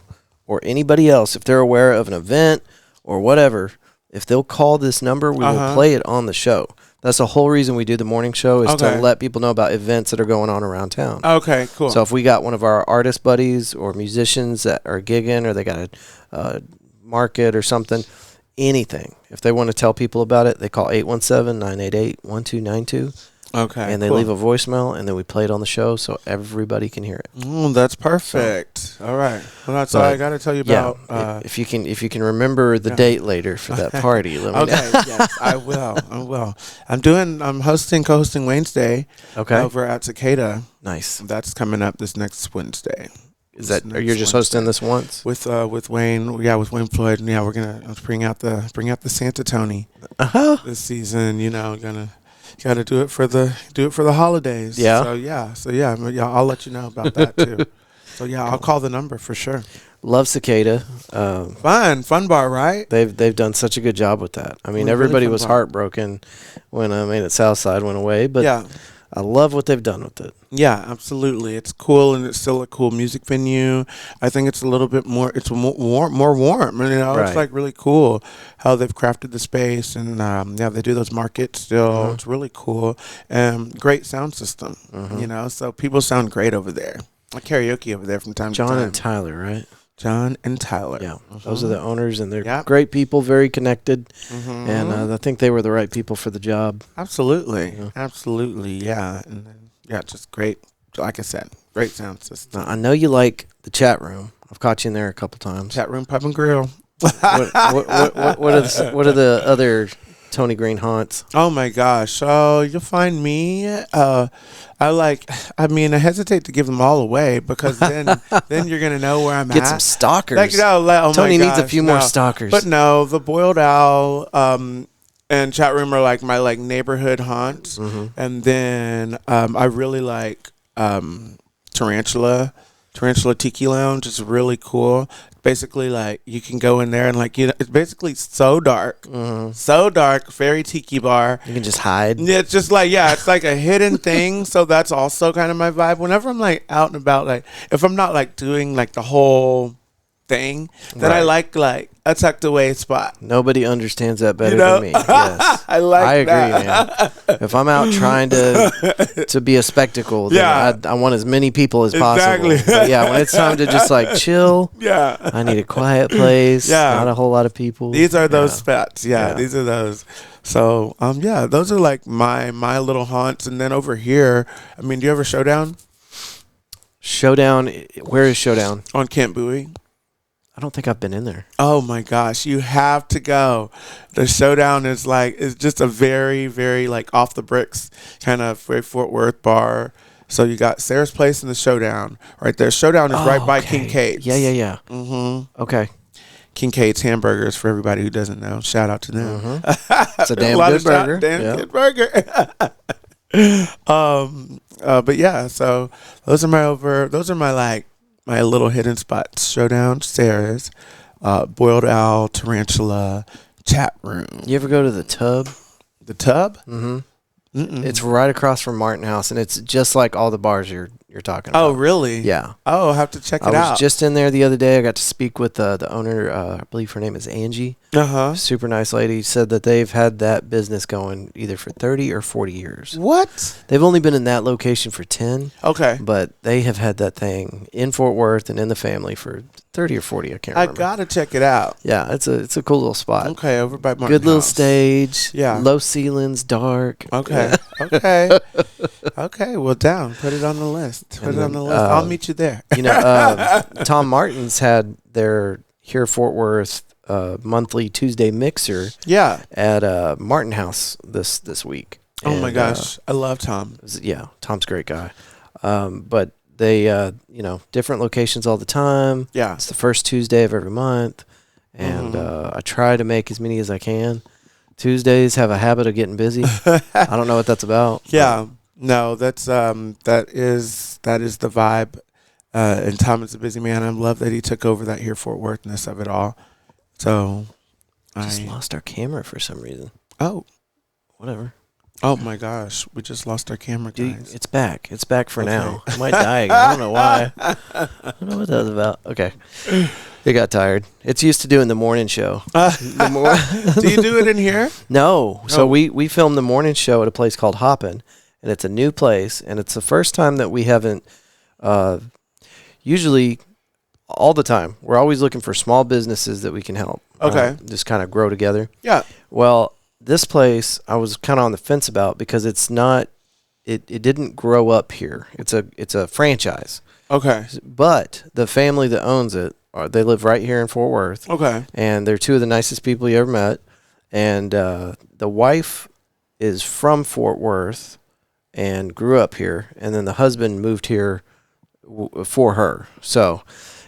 B: or anybody else, if they're aware of an event or whatever, if they'll call this number, we will play it on the show. That's the whole reason we do the morning show, is to let people know about events that are going on around town.
C: Okay, cool.
B: So if we got one of our artist buddies or musicians that are gigging, or they got a market or something, anything, if they want to tell people about it, they call 817-988-1292.
C: Okay,
B: and they leave a voicemail, and then we play it on the show so everybody can hear it.
C: That's perfect. So, all right. Well, that's all I got to tell you about.
B: If you can remember the date later for that party, let me know.
C: Yes, I will. I'm co-hosting Wednesday. Over at Cicada.
B: Nice.
C: That's coming up this next Wednesday.
B: You're just hosting this once
C: with Wayne? Yeah, with Wayne Floyd. And yeah, we're gonna bring out the Santa Tony this season. Got to do it for the holidays.
B: Yeah.
C: So yeah, I'll let you know about that too. So yeah, I'll call the number for sure.
B: Love Cicada.
C: Fun bar, right?
B: They've done such a good job with that. I mean, everybody was heartbroken when Main at Southside went away, but yeah, I love what they've done with it.
C: Yeah, absolutely. It's cool, and it's still a cool music venue. I think it's a little bit more. It's more warm. It's like really cool how they've crafted the space, and they do those markets still. It's really cool. Great sound system. So people sound great over there. I karaoke over there from time to time.
B: John and Tyler, right?
C: John and Tyler.
B: Yeah, those are the owners, and they're great people, very connected, and I think they were the right people for the job.
C: Absolutely, absolutely, yeah, and just great. Like I said, great sound system.
B: Now, I know you like the chat room. I've caught you in there a couple times.
C: Chat room, pub and grill.
B: what are the other Tony Green haunts?
C: Oh my gosh! So you'll find me. I hesitate to give them all away, because then you're gonna know where I'm at.
B: Get some stalkers.
C: Tony
B: needs a few more stalkers.
C: But no, the Boiled Owl and chat room are like my neighborhood haunts, and then I really like Tarantula. Tarantula Tiki Lounge is really cool. Basically, like, you can go in there and, like, it's basically so dark. So dark, very tiki bar.
B: You can just hide.
C: Yeah, it's just like, it's like a hidden thing. So that's also kind of my vibe. Whenever I'm, like, out and about, like, if I'm not, like, doing, like, the whole thing, then I like a tucked away spot.
B: Nobody understands that better than me. Yes. I agree, man. If I'm out trying to be a spectacle, then I want as many people as possible. But when it's time to just like chill, I need a quiet place. Not a whole lot of people.
C: These are those spots. These are those. So those are like my little haunts. And then over here, I mean, do you ever Showdown?
B: Showdown. Where is Showdown?
C: On Camp Bowie.
B: I don't think I've been in there.
C: Oh my gosh, you have to go. The Showdown is just a very, very like off the bricks kind of Fort Worth bar. So you got Sarah's Place and the Showdown right there. Showdown is right by Kincaid's.
B: Yeah.
C: Mm-hmm.
B: Okay.
C: Kincaid's Hamburgers, for everybody who doesn't know. Shout out to them.
B: Mm-hmm. It's a damn good burger.
C: Good burger. But so those are my like my little hidden spots. Showdown, Sarah's, Boiled Owl, Tarantula, Chat Room.
B: You ever go to the Tub?
C: The Tub?
B: Mm-hmm. It's right across from Martin House, and it's just like all the bars you're talking about.
C: Oh, really?
B: Yeah.
C: Oh, I'll have to check it out.
B: I was just in there the other day. I got to speak with the owner. I believe her name is Angie. Super nice lady. Said that they've had that business going either for 30 or 40 years.
C: What?
B: They've only been in that location for 10.
C: Okay.
B: But they have had that thing in Fort Worth and in the family for 30 or 40. I can't remember.
C: I got to check it out.
B: Yeah, it's a cool little spot.
C: Okay, over by Martin
B: Good little
C: House.
B: Stage.
C: Yeah.
B: Low ceilings, dark.
C: Okay. Okay. Okay, well, down. Put it on the list. I'll meet you there.
B: Tom Martin's had their here Fort Worth monthly Tuesday mixer at Martin House this week.
C: Oh my gosh, I love Tom.
B: Tom's a great guy. But they different locations all the time.
C: Yeah,
B: it's the first Tuesday of every month, and I try to make as many as I can. Tuesdays have a habit of getting busy. I don't know what that's about.
C: Yeah, no, that is the vibe. And Tom is a busy man. I love that he took over that here Fort Worthness of it all. So
B: I just lost our camera for some reason.
C: Oh,
B: whatever.
C: Oh my gosh, we just lost our camera, guys.
B: It's back. It's back for now. It might die again. I don't know why. I don't know what that was about. Okay. It got tired. It's used to doing the morning show.
C: Do you do it in here?
B: No. So we filmed the morning show at a place called Hoppin, and it's a new place, and it's the first time that we haven't usually all the time. We're always looking for small businesses that we can help.
C: Okay.
B: Just kind of grow together.
C: Yeah.
B: Well, this place I was kind of on the fence about because it's not it didn't grow up here. It's a franchise.
C: Okay.
B: But the family that owns it, they live right here in Fort Worth.
C: Okay.
B: And they're two of the nicest people you ever met. And the wife is from Fort Worth and grew up here. And then the husband moved here for her. So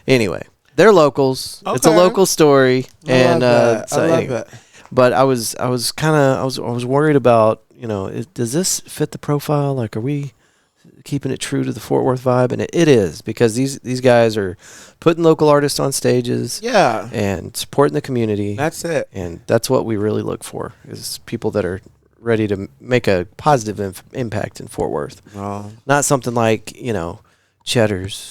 B: anyway, they're locals. Okay. It's a local story.
C: I love it.
B: But I was worried about, does this fit the profile? Like, are we keeping it true to the Fort Worth vibe? And it is, because these guys are putting local artists on stages.
C: Yeah.
B: And supporting the community.
C: That's it.
B: And that's what we really look for, is people that are ready to make a positive impact in Fort Worth.
C: Oh.
B: Not something like, Cheddar's.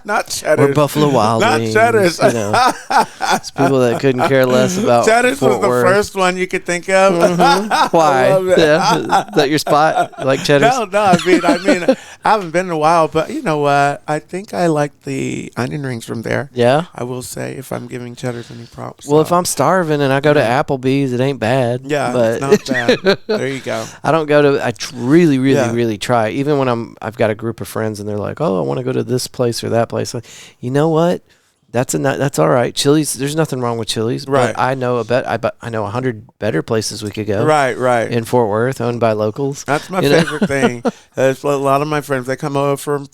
C: Not Cheddar's.
B: Or Buffalo Wild Wings.
C: Not Cheddar's.
B: It's people that couldn't care less about
C: Cheddar's
B: Fort
C: was
B: Worth.
C: the first one you could think of.
B: Mm-hmm. Why?
C: I love it.
B: Yeah. Is that your spot? You like Cheddar's?
C: No. I mean, I haven't been in a while, but you know what? I think I like the onion rings from there.
B: Yeah.
C: I will say, if I'm giving Cheddar's any props.
B: Well, if I'm starving and I go to Applebee's, it ain't bad.
C: Yeah,
B: but
C: it's not bad. There you go.
B: I don't go to. I really try. Even when I've got a group of friends and they're like, "Oh, I want to go to this place or that place." Like, you know what? That's all right. Chili's. There's nothing wrong with Chili's.
C: Right.
B: But I know I know 100 better places we could go.
C: Right.
B: In Fort Worth, owned by locals.
C: That's my favorite thing. There's a lot of my friends. They come over from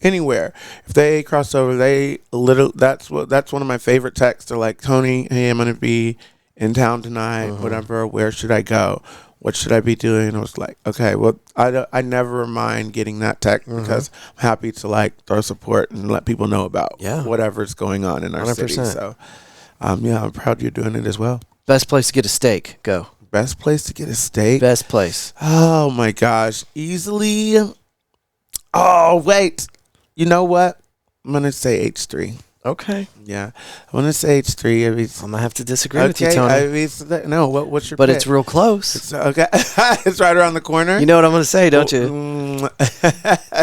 C: anywhere. If they cross over, that's one of my favorite texts. They're like, "Tony, hey, I'm gonna be in town tonight. Whatever. Where should I go?" what should I be doing? I was like, okay, well, I never mind getting that tech because I'm happy to like throw support and let people know about whatever's going on in our 100%. City. So, I'm proud you're doing it as well.
B: Best place to get a steak. Go.
C: Best place to get a steak?
B: Best place.
C: Oh, my gosh. Easily. Oh, wait. You know what? I'm going to say H3.
B: Okay.
C: Yeah. I'm going to say H3.
B: I'm going to have to disagree with you, Tony.
C: No, what's your
B: But
C: pick?
B: It's real close.
C: It's, okay. It's right around the corner.
B: You know what I'm going to say, don't you?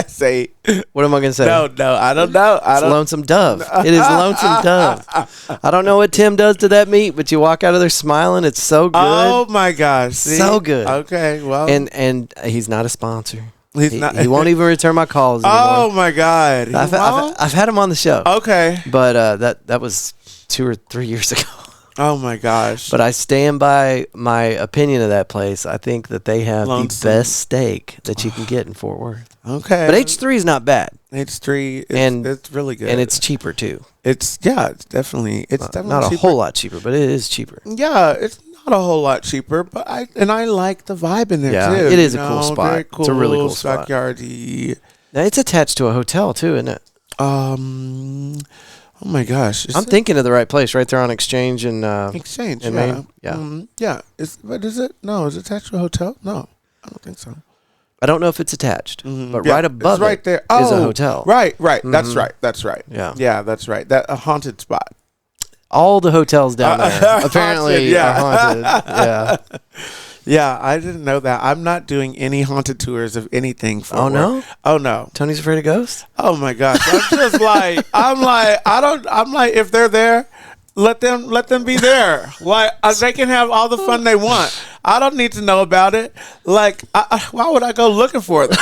C: Say.
B: What am I going to say?
C: No, I don't know.
B: It's Lonesome Dove. It is Lonesome Dove. I don't know what Tim does to that meat, but you walk out of there smiling. It's so good.
C: Oh, my gosh. See?
B: So good.
C: Okay, well.
B: And he's not a sponsor.
C: He's not.
B: He won't even return my calls anymore.
C: Oh my God!
B: I've had him on the show.
C: Okay,
B: but that was 2 or 3 years ago.
C: Oh my gosh!
B: But I stand by my opinion of that place. I think that they have the best steak that you can get in Fort Worth.
C: Okay,
B: but H3 is not bad.
C: H3, it's really good,
B: and it's cheaper too.
C: It's definitely
B: not
C: cheaper.
B: A whole lot cheaper, but it is cheaper.
C: Yeah, it's not a whole lot cheaper, but I like the vibe in there too.
B: It is a cool spot.
C: Very cool,
B: it's a really cool spot.
C: Backyardy.
B: Now it's attached to a hotel too, isn't it?
C: Oh my gosh!
B: I'm thinking of the right place, right there on Exchange and
C: Exchange.
B: in
C: Yeah,
B: Maine. Yeah,
C: yeah. But is it? No, is it attached to a hotel? No, I don't think so.
B: I don't know if it's attached, but right above
C: it's right there
B: is a hotel.
C: Right. That's right.
B: Yeah,
C: that's right. That a haunted spot.
B: All the hotels down there apparently are haunted. Yeah.
C: Yeah, I didn't know that. I'm not doing any haunted tours of anything.
B: No?
C: Oh no.
B: Tony's afraid of ghosts?
C: Oh my gosh. I'm just like, I'm like, if they're there, let them be there. Like, they can have all the fun they want. I don't need to know about it. Like, why would I go looking for them?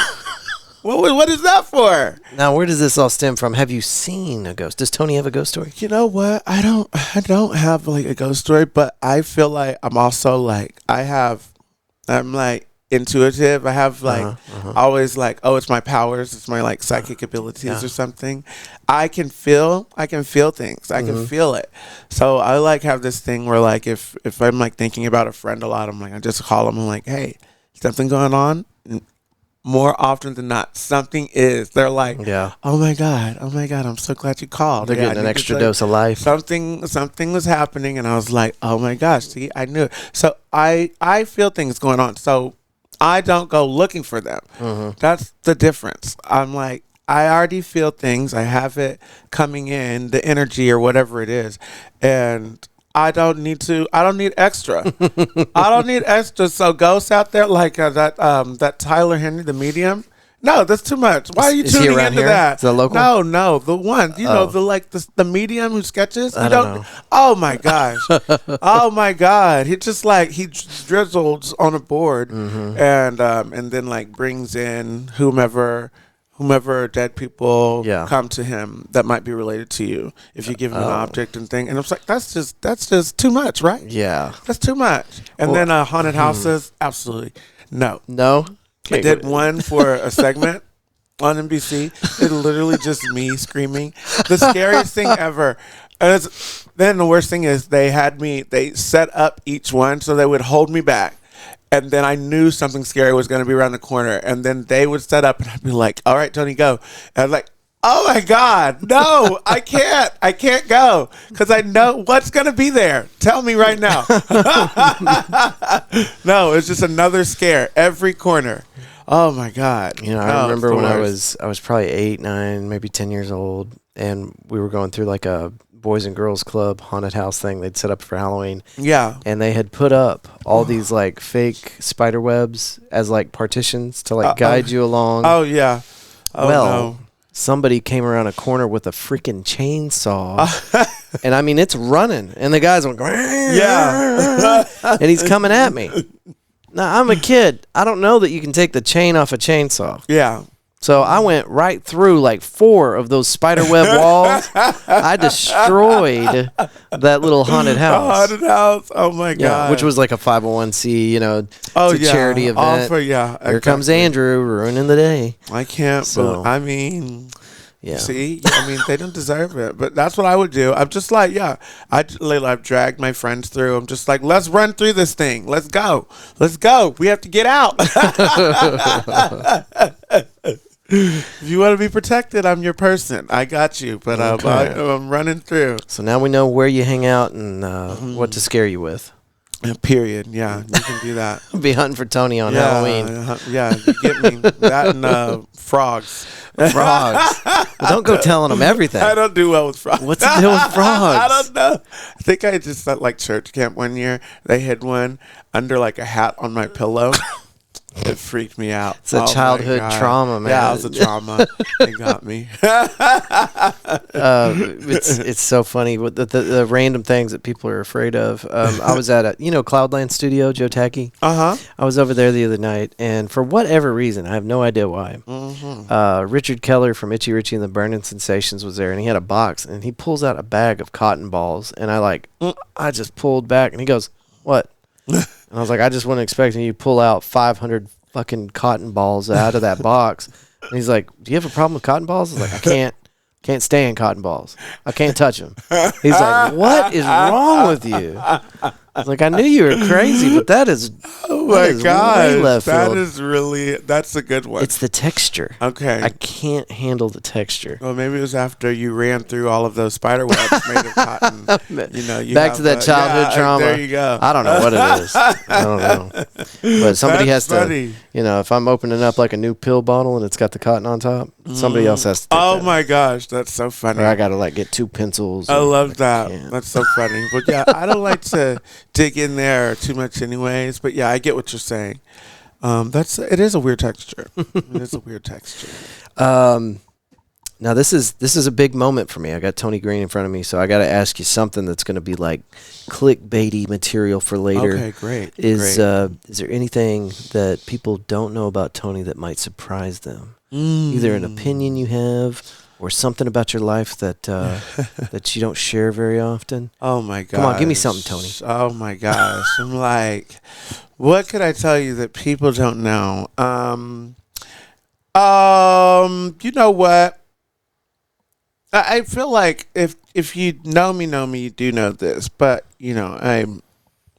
C: What is that for?
B: Now, where does this all stem from? Have you seen a ghost? Does Tony have a ghost story?
C: You know what? I don't have like a ghost story, but I feel like I'm also like I'm like intuitive. I have like always like, oh, it's my powers, it's my like psychic abilities or something. I can feel things. I can feel it. So I like have this thing where like if I'm like thinking about a friend a lot, I'm like, I just call them. I'm like, hey, something going on? More often than not, something is. They're like, oh my god, I'm so glad you called.
B: They're getting an extra dose of life.
C: Something was happening, and I was like, oh my gosh, see, I knew it. So I feel things going on. So I don't go looking for them. That's the difference. I'm like, I already feel things. I have it coming in, the energy or whatever it is, and I don't need extra. I don't need extra. So ghosts out there like that Tyler Henry, the medium. No, that's too much. Why are you tuning into that?
B: Is that local?
C: No, the one. You know, the medium who sketches.
B: I don't know.
C: Oh my gosh. Oh my God. He just like he drizzles on a board and then like brings in whomever dead people come to him that might be related to you if you give him an object and thing. And I was like, that's just too much, right?
B: Yeah.
C: That's too much. And then haunted houses, absolutely. No. I did one for a segment on NBC. It's literally just me screaming. The scariest thing ever. And then the worst thing is they set up each one so they would hold me back. And then I knew something scary was going to be around the corner. And then they would set up and I'd be like, all right, Tony, go. And I'm like, oh my God, no, I can't go because I know what's going to be there. Tell me right now. No, it's just another scare every corner. Oh my God.
B: You know, I remember when I was probably 8, 9, maybe 10 years old, and we were going through like a Boys and Girls Club haunted house thing they'd set up for Halloween. Yeah. And they had put up all these like fake spider webs as like partitions to like guide you along.
C: Oh yeah. Oh,
B: well, somebody came around a corner with a freaking chainsaw. And I mean, it's running. And the guy's like, yeah. And he's coming at me. Now, I'm a kid. I don't know that you can take the chain off a chainsaw. Yeah. So I went right through like 4 of those spiderweb walls. I destroyed that little haunted house.
C: Haunted house. Oh my God.
B: Which was like a 501c, it's a charity event. Here comes Andrew ruining the day.
C: I can't. I mean,
B: Yeah.
C: See, I mean, they don't deserve it, but that's what I would do. I'm just like, yeah, I've dragged my friends through. I'm just like, let's run through this thing. Let's go. We have to get out. If you want to be protected, I'm your person. I got you, but I'm running through.
B: So now we know where you hang out and what to scare you with.
C: Period. Yeah, you can do that.
B: Be hunting for Tony on Halloween.
C: Yeah, you get me. That and frogs.
B: Frogs. Well, don't go telling them everything.
C: I don't do well with frogs.
B: What's the deal with frogs?
C: I don't know. I think I just at like church camp one year. They hid one under like a hat on my pillow. It freaked me out.
B: It's a childhood trauma, man.
C: Yeah, it was a trauma. It got me.
B: It's so funny with the random things that people are afraid of. I was at Cloudland Studio, Joe Tacky.
C: Uh-huh.
B: I was over there the other night, and for whatever reason, I have no idea why, Richard Keller from Itchy Richie and the Burning Sensations was there, and he had a box, and he pulls out a bag of cotton balls, and I just pulled back, and he goes, "What?" And I was like, I just wasn't expecting you to pull out 500 fucking cotton balls out of that box. And he's like, do you have a problem with cotton balls? I was like, I can't stand cotton balls. I can't touch them. He's like, what is wrong with you? I was like, I knew you were crazy, but that is,
C: oh my gosh,
B: field.
C: That's a good one.
B: It's the texture.
C: Okay.
B: I can't handle the texture.
C: Well, maybe it was after you ran through all of those spider webs made of cotton.
B: Back to that childhood trauma.
C: There you go.
B: I don't know what it is. I don't know. But somebody has to, if I'm opening up like a new pill bottle and it's got the cotton on top, somebody else has to take
C: Oh
B: that.
C: my gosh, that's so funny.
B: Or I got to get two pencils.
C: I love that. That's so funny. But yeah, I don't like to dig in there too much anyways. But yeah, I get what you're saying. It is a weird texture. It is a weird texture.
B: Now this is a big moment for me. I got Tony Green in front of me, so I got to ask you something that's going to be like clickbaity material for later.
C: Okay, great.
B: Is there anything that people don't know about Tony that might surprise them? Either an opinion you have or something about your life that that you don't share very often?
C: Oh my gosh.
B: Come on, give me something, Tony.
C: Oh my gosh. I'm like, what could I tell you that people don't know? You know what? I feel like if you know me, you do know this, but I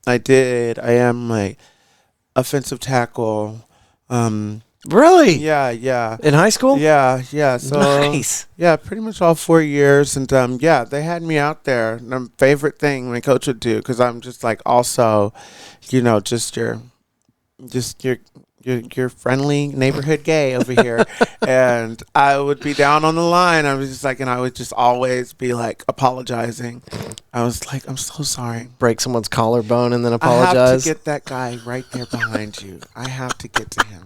C: am like offensive tackle.
B: Really?
C: Yeah.
B: In high school?
C: Yeah. So
B: nice.
C: Yeah, pretty much all 4 years, and they had me out there. And favorite thing my coach would do, because I'm just like also, just your friendly neighborhood gay over here. And I would be down on the line. I was just like, and I would just always be like apologizing. I was like, I'm so sorry.
B: Break someone's collarbone and then apologize.
C: I have to get that guy right there behind you. I have to get to him.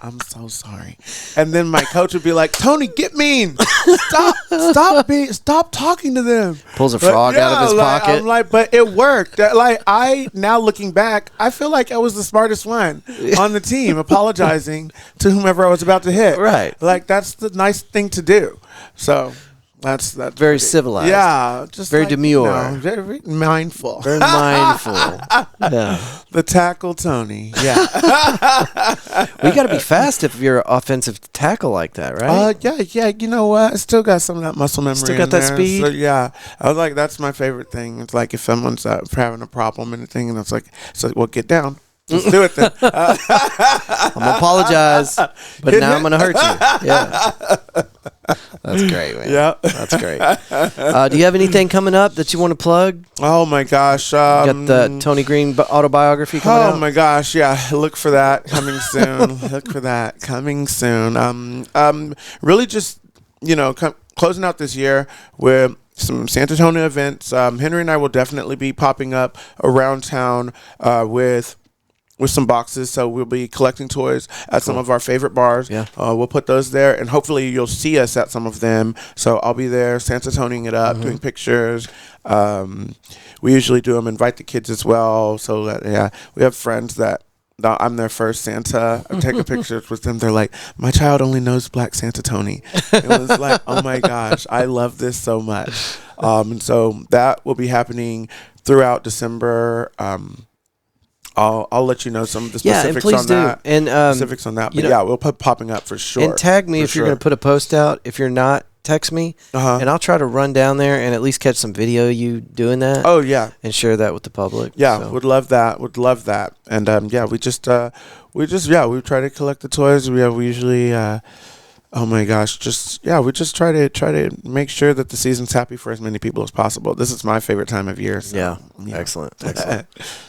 C: I'm so sorry. And then my coach would be like, Tony, get mean. Stop talking to them.
B: Pulls a frog out of his pocket.
C: I'm like, but it worked. Now looking back, I feel like I was the smartest one on the team, apologizing to whomever I was about to hit.
B: Right.
C: Like, that's the nice thing to do. So that's
B: very civilized.
C: Yeah, just
B: very demure.
C: Very mindful.
B: Very mindful. Yeah.
C: The tackle Tony. Yeah.
B: We got to be fast if you're offensive tackle like that, right?
C: Yeah. You know what? I still got some of that muscle memory.
B: Still got that speed.
C: So, yeah. I was like, that's my favorite thing. It's like if someone's having a problem and anything, and it's like, well, get down. Let's do it then.
B: I'm gonna apologize, but now I'm gonna hurt you. Yeah, that's great, man.
C: Yeah,
B: that's great. Do you have anything coming up that you want to plug?
C: Oh my gosh,
B: you got the Tony Green autobiography coming out.
C: Oh my gosh, yeah. Look for that coming soon. Really just closing out this year with some Santa Tona events. Henry and I will definitely be popping up around town with some boxes, so we'll be collecting toys at some of our favorite bars.
B: Yeah.
C: We'll put those there, and hopefully you'll see us at some of them. So I'll be there, Santa-toning it up, doing pictures. We usually do them, invite the kids as well. So that, we have friends that I'm their first Santa. I'm taking pictures with them. They're like, my child only knows Black Santa Tony. It was like, oh my gosh, I love this so much. And so that will be happening throughout December. I'll let you know some of the specifics on that.
B: And
C: specifics on that. But we'll put popping up for sure.
B: And tag me if you're going to put a post out. If you're not, text me, and I'll try to run down there and at least catch some video of you doing that.
C: Oh yeah,
B: and share that with the public.
C: Yeah,
B: so.
C: would love that. And we try to collect the toys. We usually. Oh my gosh! We just try to make sure that the season's happy for as many people as possible. This is my favorite time of year. So,
B: yeah, excellent.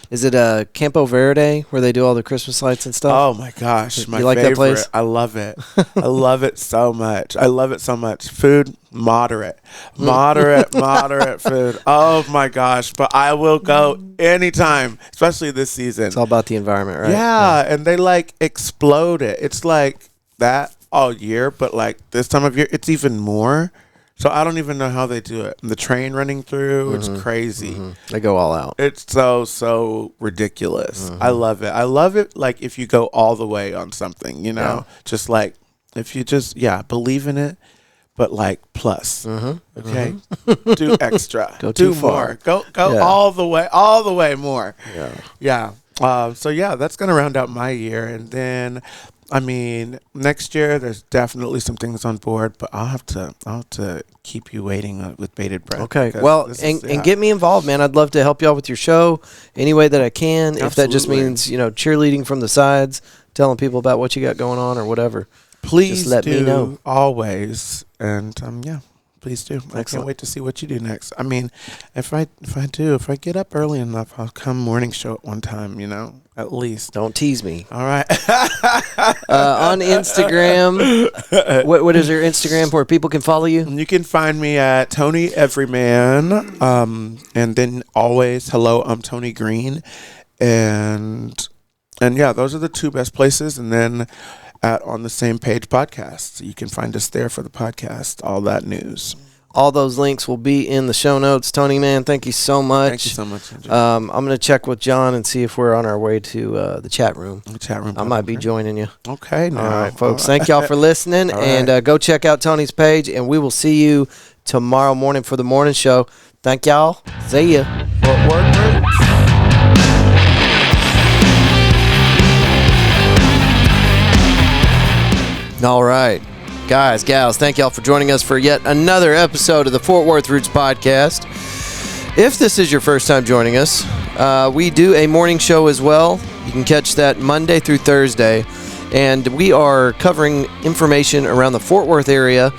B: Is it Campo Verde where they do all the Christmas lights and stuff?
C: Oh my gosh, my
B: you like
C: favorite.
B: that place?
C: I love it. I love it so much. Food moderate food. Oh my gosh, but I will go anytime, especially this season.
B: It's all about the environment, right?
C: Yeah, and they like explode it. It's like that all year, but like this time of year, it's even more. So I don't even know how they do it. And the train running through, it's crazy.
B: They go all out.
C: It's so ridiculous. I love it. I love it. Like if you go all the way on something, just like if you just believe in it, but like plus. Okay, do extra.
B: Go
C: do
B: too far.
C: More. Go all the way more. Yeah. So that's gonna round out my year, and then. I mean, next year there's definitely some things on board, but I'll have to keep you waiting with bated breath.
B: Okay. Well, and get me involved, man. I'd love to help you out with your show any way that I can. Absolutely. If that just means cheerleading from the sides, telling people about what you got going on or whatever.
C: Please
B: just let me know.
C: Always. And please do.
B: Excellent.
C: I can't wait to see what you do next. I mean, if I get up early enough, I'll come morning show at one time, at least.
B: Don't tease me.
C: All right.
B: On Instagram, what is your Instagram where people can follow you?
C: You can find me at Tony Everyman. And then always, hello, I'm Tony Green. And those are the two best places. And then at On the Same Page podcast. You can find us there for the podcast, all that news.
B: All those links will be in the show notes. Tony, man, thank you so much.
C: Thank you so much, Andrew.
B: I'm going to check with John and see if we're on our way to the chat room.
C: The chat room.
B: I might be joining you.
C: Okay.
B: All right, folks. Thank y'all for listening. And go check out Tony's page, and we will see you tomorrow morning for the morning show. Thank y'all. See ya.
C: Fort Worth Roots.
B: All right. Guys, gals, thank y'all for joining us for yet another episode of the Fort Worth Roots podcast. If this is your first time joining us, we do a morning show as well. You can catch that Monday through Thursday. And we are covering information around the Fort Worth area.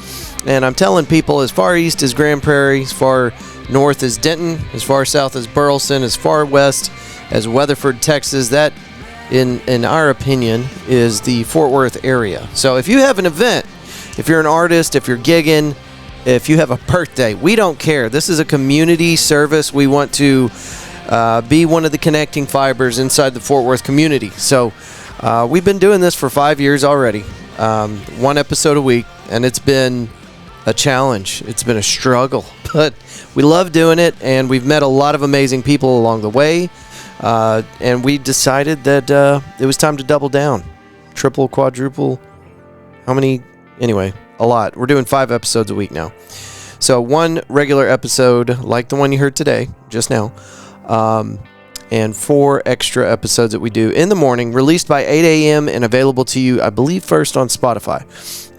B: And I'm telling people as far east as Grand Prairie, as far north as Denton, as far south as Burleson, as far west as Weatherford, Texas, that in our opinion, is the Fort Worth area. So if you have an event, if you're an artist, if you're gigging, if you have a birthday, we don't care. This is a community service. We want to be one of the connecting fibers inside the Fort Worth community. So we've been doing this for 5 years already, one episode a week, and it's been a challenge. It's been a struggle, but we love doing it, and we've met a lot of amazing people along the way. And we decided that it was time to double down. Triple, quadruple, how many? Anyway, a lot. We're doing 5 episodes a week now. So one regular episode, like the one you heard today, just now, and 4 extra episodes that we do in the morning, released by 8 a.m. and available to you, I believe, first on Spotify.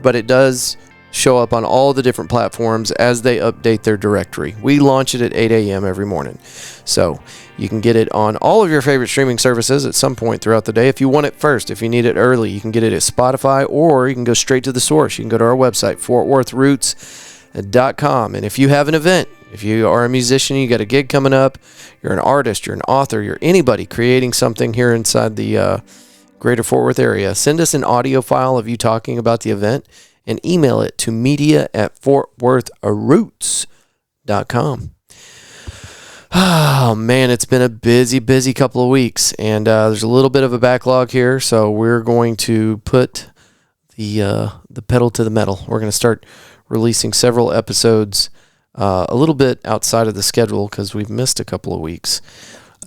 B: But it does show up on all the different platforms as they update their directory. We launch it at 8 a.m. every morning. So you can get it on all of your favorite streaming services at some point throughout the day. If you want it first, if you need it early, you can get it at Spotify, or you can go straight to the source. You can go to our website, fortworthroots.com. And if you have an event, if you are a musician, you got a gig coming up, you're an artist, you're an author, you're anybody creating something here inside the greater Fort Worth area, send us an audio file of you talking about the event and email it to media@fortworthroots.com. Oh, man, it's been a busy couple of weeks, and there's a little bit of a backlog here, so we're going to put the pedal to the metal. We're going to start releasing several episodes a little bit outside of the schedule because we've missed a couple of weeks.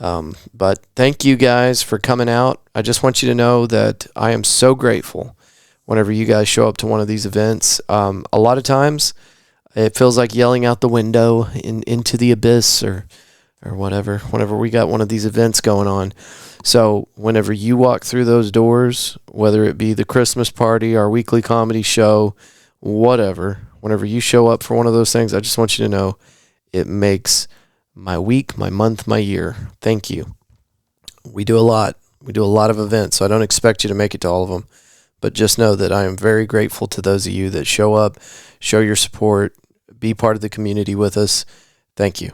B: But thank you guys for coming out. I just want you to know that I am so grateful whenever you guys show up to one of these events. A lot of times it feels like yelling out the window into the abyss or whatever, whenever we got one of these events going on. So whenever you walk through those doors, whether it be the Christmas party, our weekly comedy show, whatever, whenever you show up for one of those things, I just want you to know it makes my week, my month, my year. Thank you. We do a lot. We do a lot of events, so I don't expect you to make it to all of them. But just know that I am very grateful to those of you that show up, show your support, be part of the community with us. Thank you.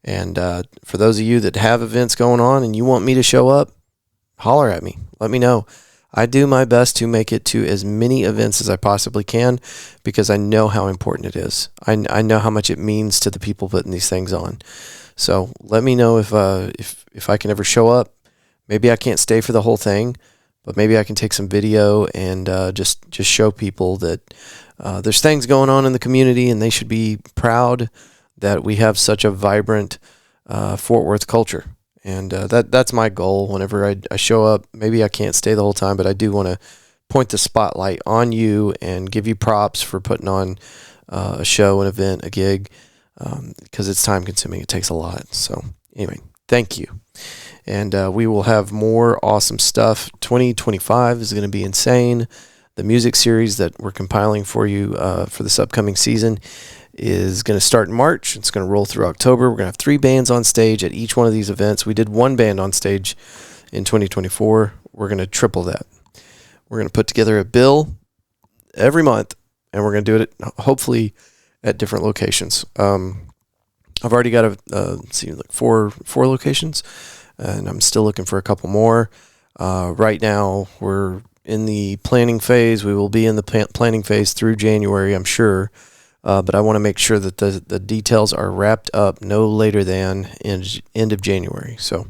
B: And for those of you that have events going on and you want me to show up, holler at me. Let me know. I do my best to make it to as many events as I possibly can because I know how important it is. I know how much it means to the people putting these things on. So let me know if I can ever show up. Maybe I can't stay for the whole thing, but maybe I can take some video and just show people that there's things going on in the community and they should be proud that we have such a vibrant Fort Worth culture. And that's my goal whenever I show up. Maybe I can't stay the whole time, but I do want to point the spotlight on you and give you props for putting on a show, an event, a gig, because it's time consuming. It takes a lot. So anyway, thank you. And we will have more awesome stuff. 2025 is going to be insane. The music series that we're compiling for you for this upcoming season is going to start in March. It's going to roll through October. We're going to have 3 bands on stage at each one of these events. We did 1 band on stage in 2024. We're going to triple that. We're going to put together a bill every month, and we're going to do it hopefully at different locations. I've already got like four locations, and I'm still looking for a couple more. Right now, we're in the planning phase. We will be in the planning phase through January, I'm sure. But I want to make sure that the details are wrapped up no later than end of January. So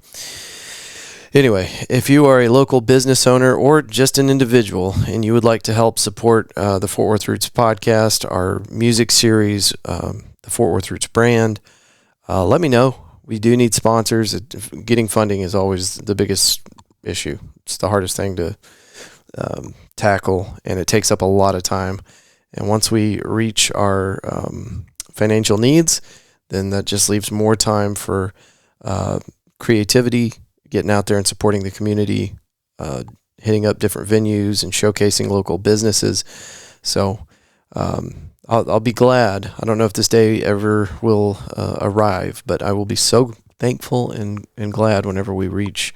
B: anyway, if you are a local business owner or just an individual and you would like to help support the Fort Worth Roots podcast, our music series, the Fort Worth Roots brand, let me know. We do need sponsors. Getting funding is always the biggest issue. It's the hardest thing to tackle, and it takes up a lot of time. And once we reach our financial needs, then that just leaves more time for creativity, getting out there and supporting the community, hitting up different venues and showcasing local businesses. So I'll be glad. I don't know if this day ever will arrive, but I will be so thankful and glad whenever we reach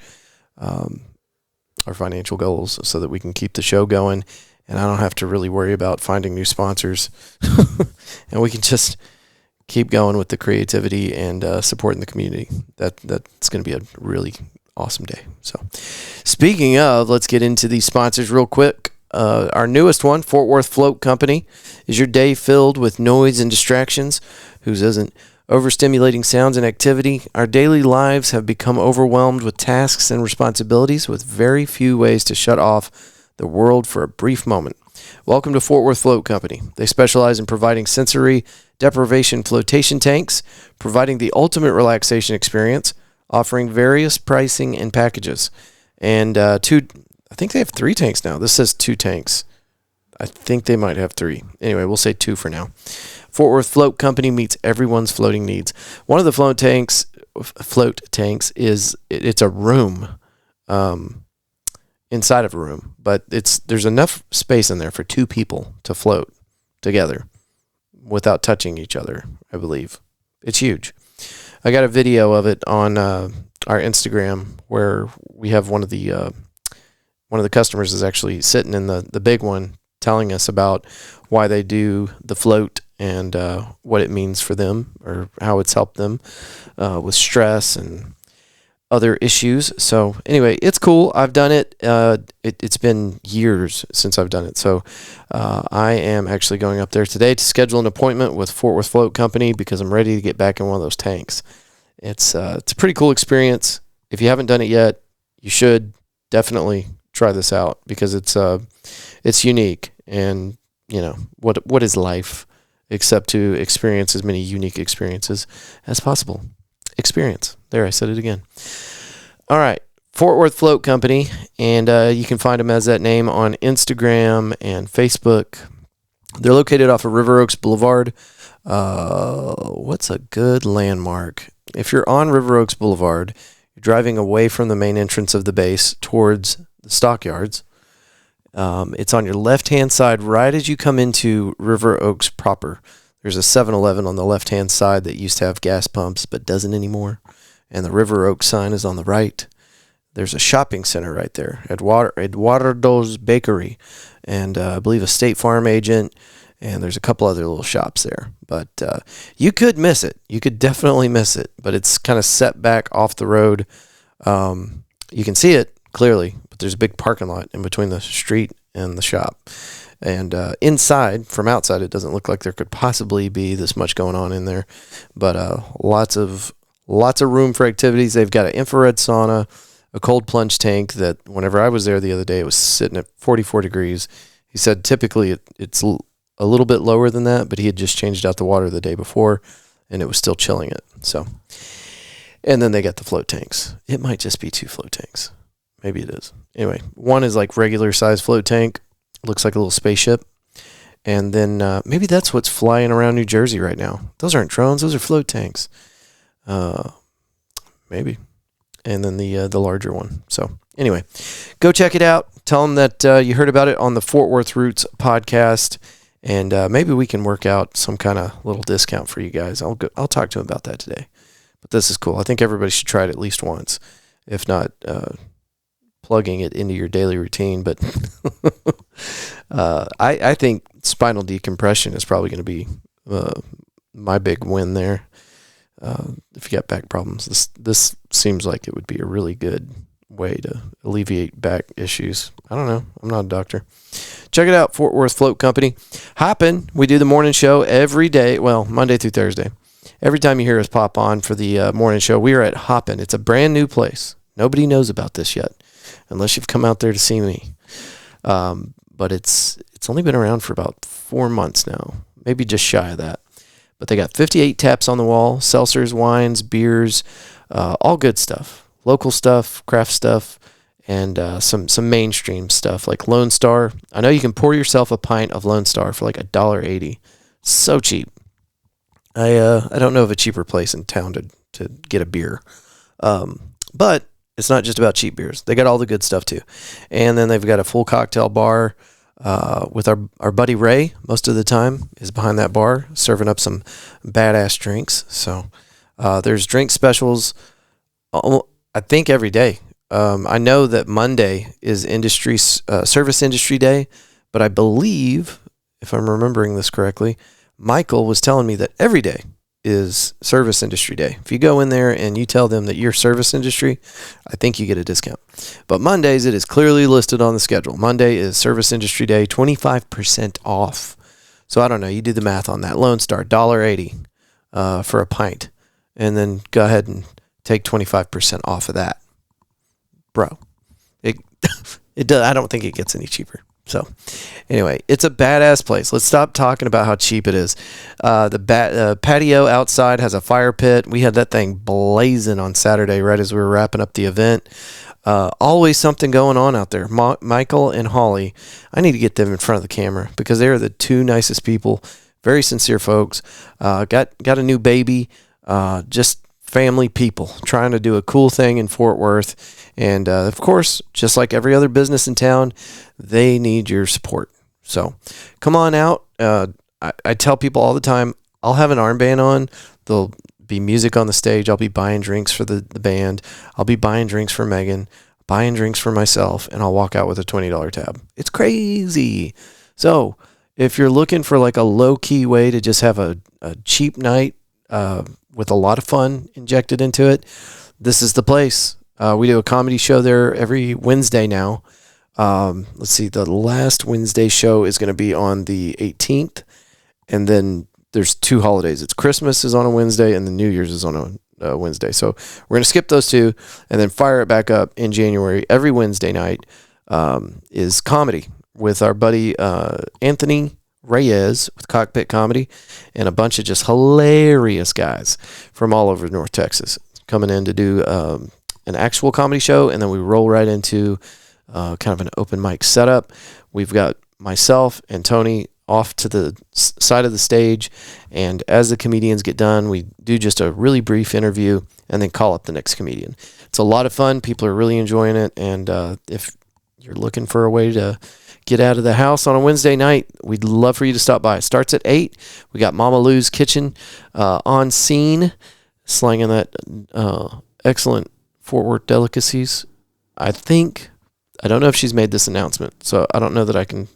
B: our financial goals so that we can keep the show going. And I don't have to really worry about finding new sponsors. And we can just keep going with the creativity and supporting the community. That's going to be a really awesome day. So speaking of, let's get into these sponsors real quick. Our newest one, Fort Worth Float Company. Is your day filled with noise and distractions? Whose isn't? Overstimulating sounds and activity. Our daily lives have become overwhelmed with tasks and responsibilities with very few ways to shut off the world for a brief moment. Welcome to Fort Worth Float Company. They specialize in providing sensory deprivation flotation tanks, providing the ultimate relaxation experience, offering various pricing and packages. And I think they have 3 tanks now. This says 2 tanks. I think they might have 3. Anyway, we'll say 2 for now. Fort Worth Float Company meets everyone's floating needs. One of the float tanks is it's a room. Inside of a room, but there's enough space in there for 2 people to float together without touching each other, I believe. It's huge. I got a video of it on our Instagram where we have one of the customers is actually sitting in the big one telling us about why they do the float and what it means for them or how it's helped them with stress and other issues. So anyway, it's cool. I've done it. It's been years since I've done it. So I am actually going up there today to schedule an appointment with Fort Worth Float Company because I'm ready to get back in one of those tanks. It's a pretty cool experience. If you haven't done it yet, you should definitely try this out because it's unique. And you know what is life except to experience as many unique experiences as possible. Experience. There, I said it again. All right. Fort Worth Float Company, and you can find them as that name on Instagram and Facebook. They're located off of River Oaks Boulevard. What's a good landmark? If you're on River Oaks Boulevard, you're driving away from the main entrance of the base towards the stockyards. It's on your left-hand side right as you come into River Oaks proper. There's a 7-Eleven on the left-hand side that used to have gas pumps but doesn't anymore. And the River Oaks sign is on the right. There's a shopping center right there, Eduardo's Bakery, and I believe a State Farm agent, and there's a couple other little shops there. But you could miss it. You could definitely miss it, but it's kind of set back off the road. You can see it clearly, but there's a big parking lot in between the street and the shop. And inside, from outside, it doesn't look like there could possibly be this much going on in there. But lots of room for activities. They've got an infrared sauna, a cold plunge tank that whenever I was there the other day, it was sitting at 44 degrees. He said typically it's a little bit lower than that, but he had just changed out the water the day before, and it was still chilling it. So, and then they got the float tanks. It might just be 2 float tanks. Maybe it is. Anyway, one is like regular size float tank. Looks like a little spaceship. And then maybe that's what's flying around New Jersey right now. Those aren't drones. Those are float tanks. Maybe. And then the larger one. So anyway, go check it out. Tell them that you heard about it on the Fort Worth Roots podcast. And maybe we can work out some kind of little discount for you guys. I'll talk to them about that today. But this is cool. I think everybody should try it at least once. If not, plugging it into your daily routine. But I think spinal decompression is probably going to be my big win there. If you got back problems, this seems like it would be a really good way to alleviate back issues. I don't know. I'm not a doctor. Check it out, Fort Worth Float Company. Hoppin, we do the morning show every day, well, Monday through Thursday. Every time you hear us pop on for the morning show, we are at Hoppin. It's a brand new place. Nobody knows about this yet, unless you've come out there to see me. But it's only been around for about 4 months now, maybe just shy of that. But they got 58 taps on the wall, seltzers, wines, beers, all good stuff. Local stuff, craft stuff, and some mainstream stuff like Lone Star. I know you can pour yourself a pint of Lone Star for like $1.80. So cheap. I don't know of a cheaper place in town to get a beer. But it's not just about cheap beers. They got all the good stuff too. And then they've got a full cocktail bar with our buddy Ray, most of the time, is behind that bar serving up some badass drinks. So there's drink specials, I think, every day. I know that Monday is service industry day, but I believe, if I'm remembering this correctly, Michael was telling me that every day is service industry day. If you go in there and you tell them that you're service industry, I think you get a discount. But Mondays, it is clearly listed on the schedule. Monday is service industry day, 25% off. So I don't know. You do the math on that. Lone Star, $1.80 for a pint. And then go ahead and take 25% off of that. Bro, it does. I don't think it gets any cheaper. So anyway, it's a badass place. Let's stop talking about how cheap it is. The patio outside has a fire pit. We had that thing blazing on Saturday right as we were wrapping up the event. Always something going on out there. Michael and Holly, I need to get them in front of the camera because they are the 2 nicest people. Very sincere folks. Got a new baby. Just family people trying to do a cool thing in Fort Worth. And of course, just like every other business in town, they need your support. So come on out. I tell people all the time, I'll have an armband on. There'll be music on the stage. I'll be buying drinks for the band. I'll be buying drinks for Megan, buying drinks for myself, and I'll walk out with a $20 tab. It's crazy. So if you're looking for like a low-key way to just have a cheap night with a lot of fun injected into it, this is the place. We do a comedy show there every Wednesday now. Let's see, the last Wednesday show is going to be on the 18th, and then there's 2 holidays. It's Christmas is on a Wednesday, and then New Year's is on a Wednesday. So we're going to skip those 2, and then fire it back up in January. Every Wednesday night is comedy with our buddy Anthony Reyes with Cockpit Comedy, and a bunch of just hilarious guys from all over North Texas coming in to do an actual comedy show, and then we roll right into kind of an open mic setup. We've got myself and Tony off to the side of the stage, and as the comedians get done, we do just a really brief interview and then call up the next comedian. It's a lot of fun. People are really enjoying it, and if you're looking for a way to get out of the house on a Wednesday night, we'd love for you to stop by. It starts at 8. We got Mama Lou's Kitchen on scene, slanging that excellent Fort Worth delicacies. I don't know if she's made this announcement, so I don't know that I can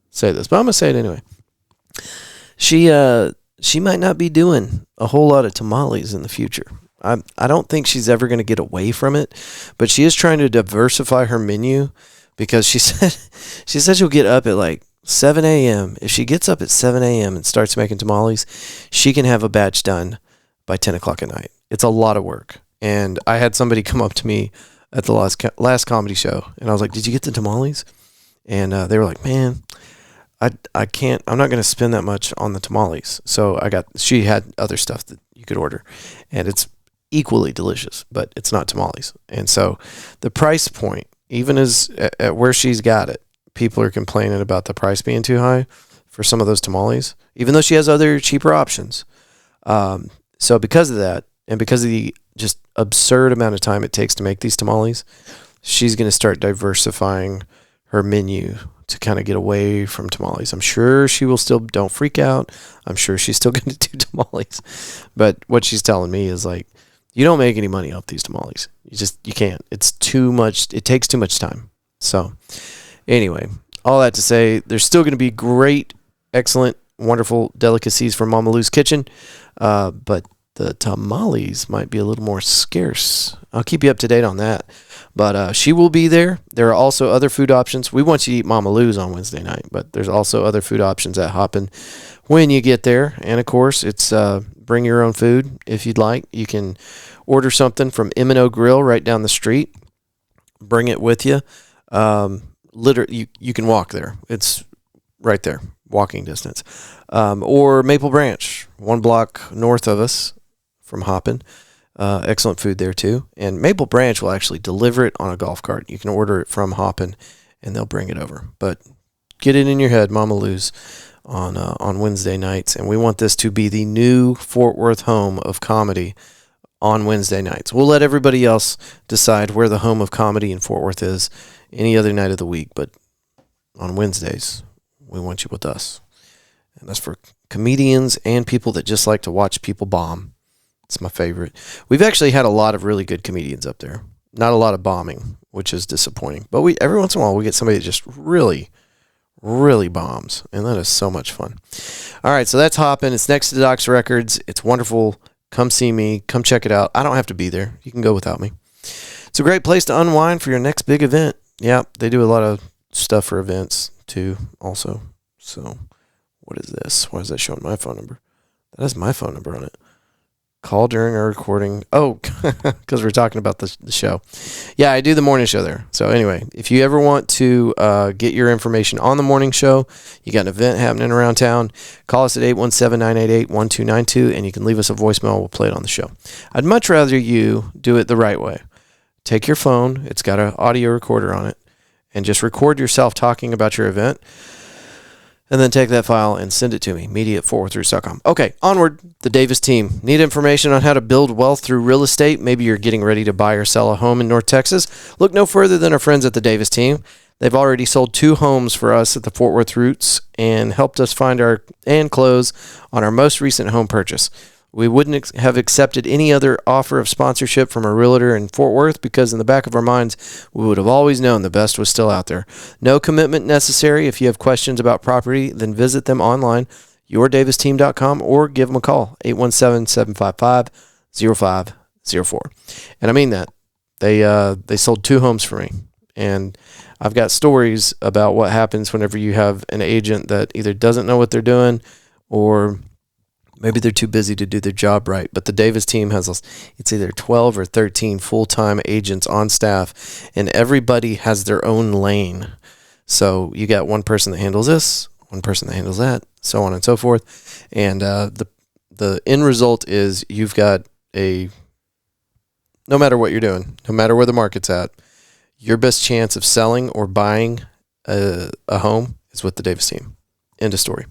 B: say this, but I'm going to say it anyway. She might not be doing a whole lot of tamales in the future. I don't think she's ever going to get away from it, but she is trying to diversify her menu because she said she'll get up at like 7 a.m. If she gets up at 7 a.m. and starts making tamales, she can have a batch done by 10 o'clock at night. It's a lot of work. And I had somebody come up to me at the last comedy show, and I was like, "Did you get the tamales?" And they were like, "Man, I can't. I'm not going to spend that much on the tamales." So she had other stuff that you could order, and it's equally delicious, but it's not tamales. And so the price point, even as at where she's got it, people are complaining about the price being too high for some of those tamales, even though she has other cheaper options. So because of that, and because of the just absurd amount of time it takes to make these tamales, she's going to start diversifying her menu to kind of get away from tamales. I'm sure she will still, don't freak out, I'm sure she's still going to do tamales. But what she's telling me is like, you don't make any money off these tamales. You can't. It's too much. It takes too much time. So anyway, all that to say, there's still going to be great, excellent, wonderful delicacies from Mama Lou's Kitchen. But the tamales might be a little more scarce. I'll keep you up to date on that. But she will be there. There are also other food options. We want you to eat Mama Lou's on Wednesday night, but there's also other food options at Hoppin when you get there. And of course, it's bring your own food if you'd like. You can order something from M&O Grill right down the street. Bring it with you. Literally, you can walk there. It's right there, walking distance. Or Maple Branch, 1 block north of us from Hoppin. Excellent food there too. And Maple Branch will actually deliver it on a golf cart. You can order it from Hoppin and they'll bring it over. But get it in your head, Mama Lou's on Wednesday nights. And we want this to be the new Fort Worth home of comedy on Wednesday nights. We'll let everybody else decide where the home of comedy in Fort Worth is any other night of the week. But on Wednesdays, we want you with us. And that's for comedians and people that just like to watch people bomb. It's my favorite. We've actually had a lot of really good comedians up there. Not a lot of bombing, which is disappointing. But every once in a while, we get somebody that just really, really bombs. And that is so much fun. All right, so that's Hoppin'. It's next to Doc's Records. It's wonderful. Come see me. Come check it out. I don't have to be there. You can go without me. It's a great place to unwind for your next big event. Yeah, they do a lot of stuff for events, too, also. So, what is this? Why is that showing my phone number? That has my phone number on it. Call during our recording. Oh, because we're talking about the show. Yeah, I do the morning show there. So anyway, if you ever want to get your information on the morning show, you got an event happening around town, call us at 817-988-1292, and you can leave us a voicemail. We'll play it on the show. I'd much rather you do it the right way. Take your phone. It's got an audio recorder on it, and just record yourself talking about your event. And then take that file and send it to me, media@fortworthroots.com. Okay, onward. The Davis team. Need information on how to build wealth through real estate? Maybe you're getting ready to buy or sell a home in North Texas? Look no further than our friends at the Davis team. They've already sold 2 homes for us at the Fort Worth Roots and helped us find and close on our most recent home purchase. We wouldn't have accepted any other offer of sponsorship from a realtor in Fort Worth because in the back of our minds, we would have always known the best was still out there. No commitment necessary. If you have questions about property, then visit them online, yourdavistteam.com, or give them a call, 817-755-0504. And I mean that. They sold 2 homes for me. And I've got stories about what happens whenever you have an agent that either doesn't know what they're doing or maybe they're too busy to do their job right. But the Davis team has, it's either 12 or 13 full-time agents on staff, and everybody has their own lane. So you got one person that handles this, one person that handles that, so on and so forth. And the end result is you've got no matter what you're doing, no matter where the market's at, your best chance of selling or buying a home is with the Davis team. End of story.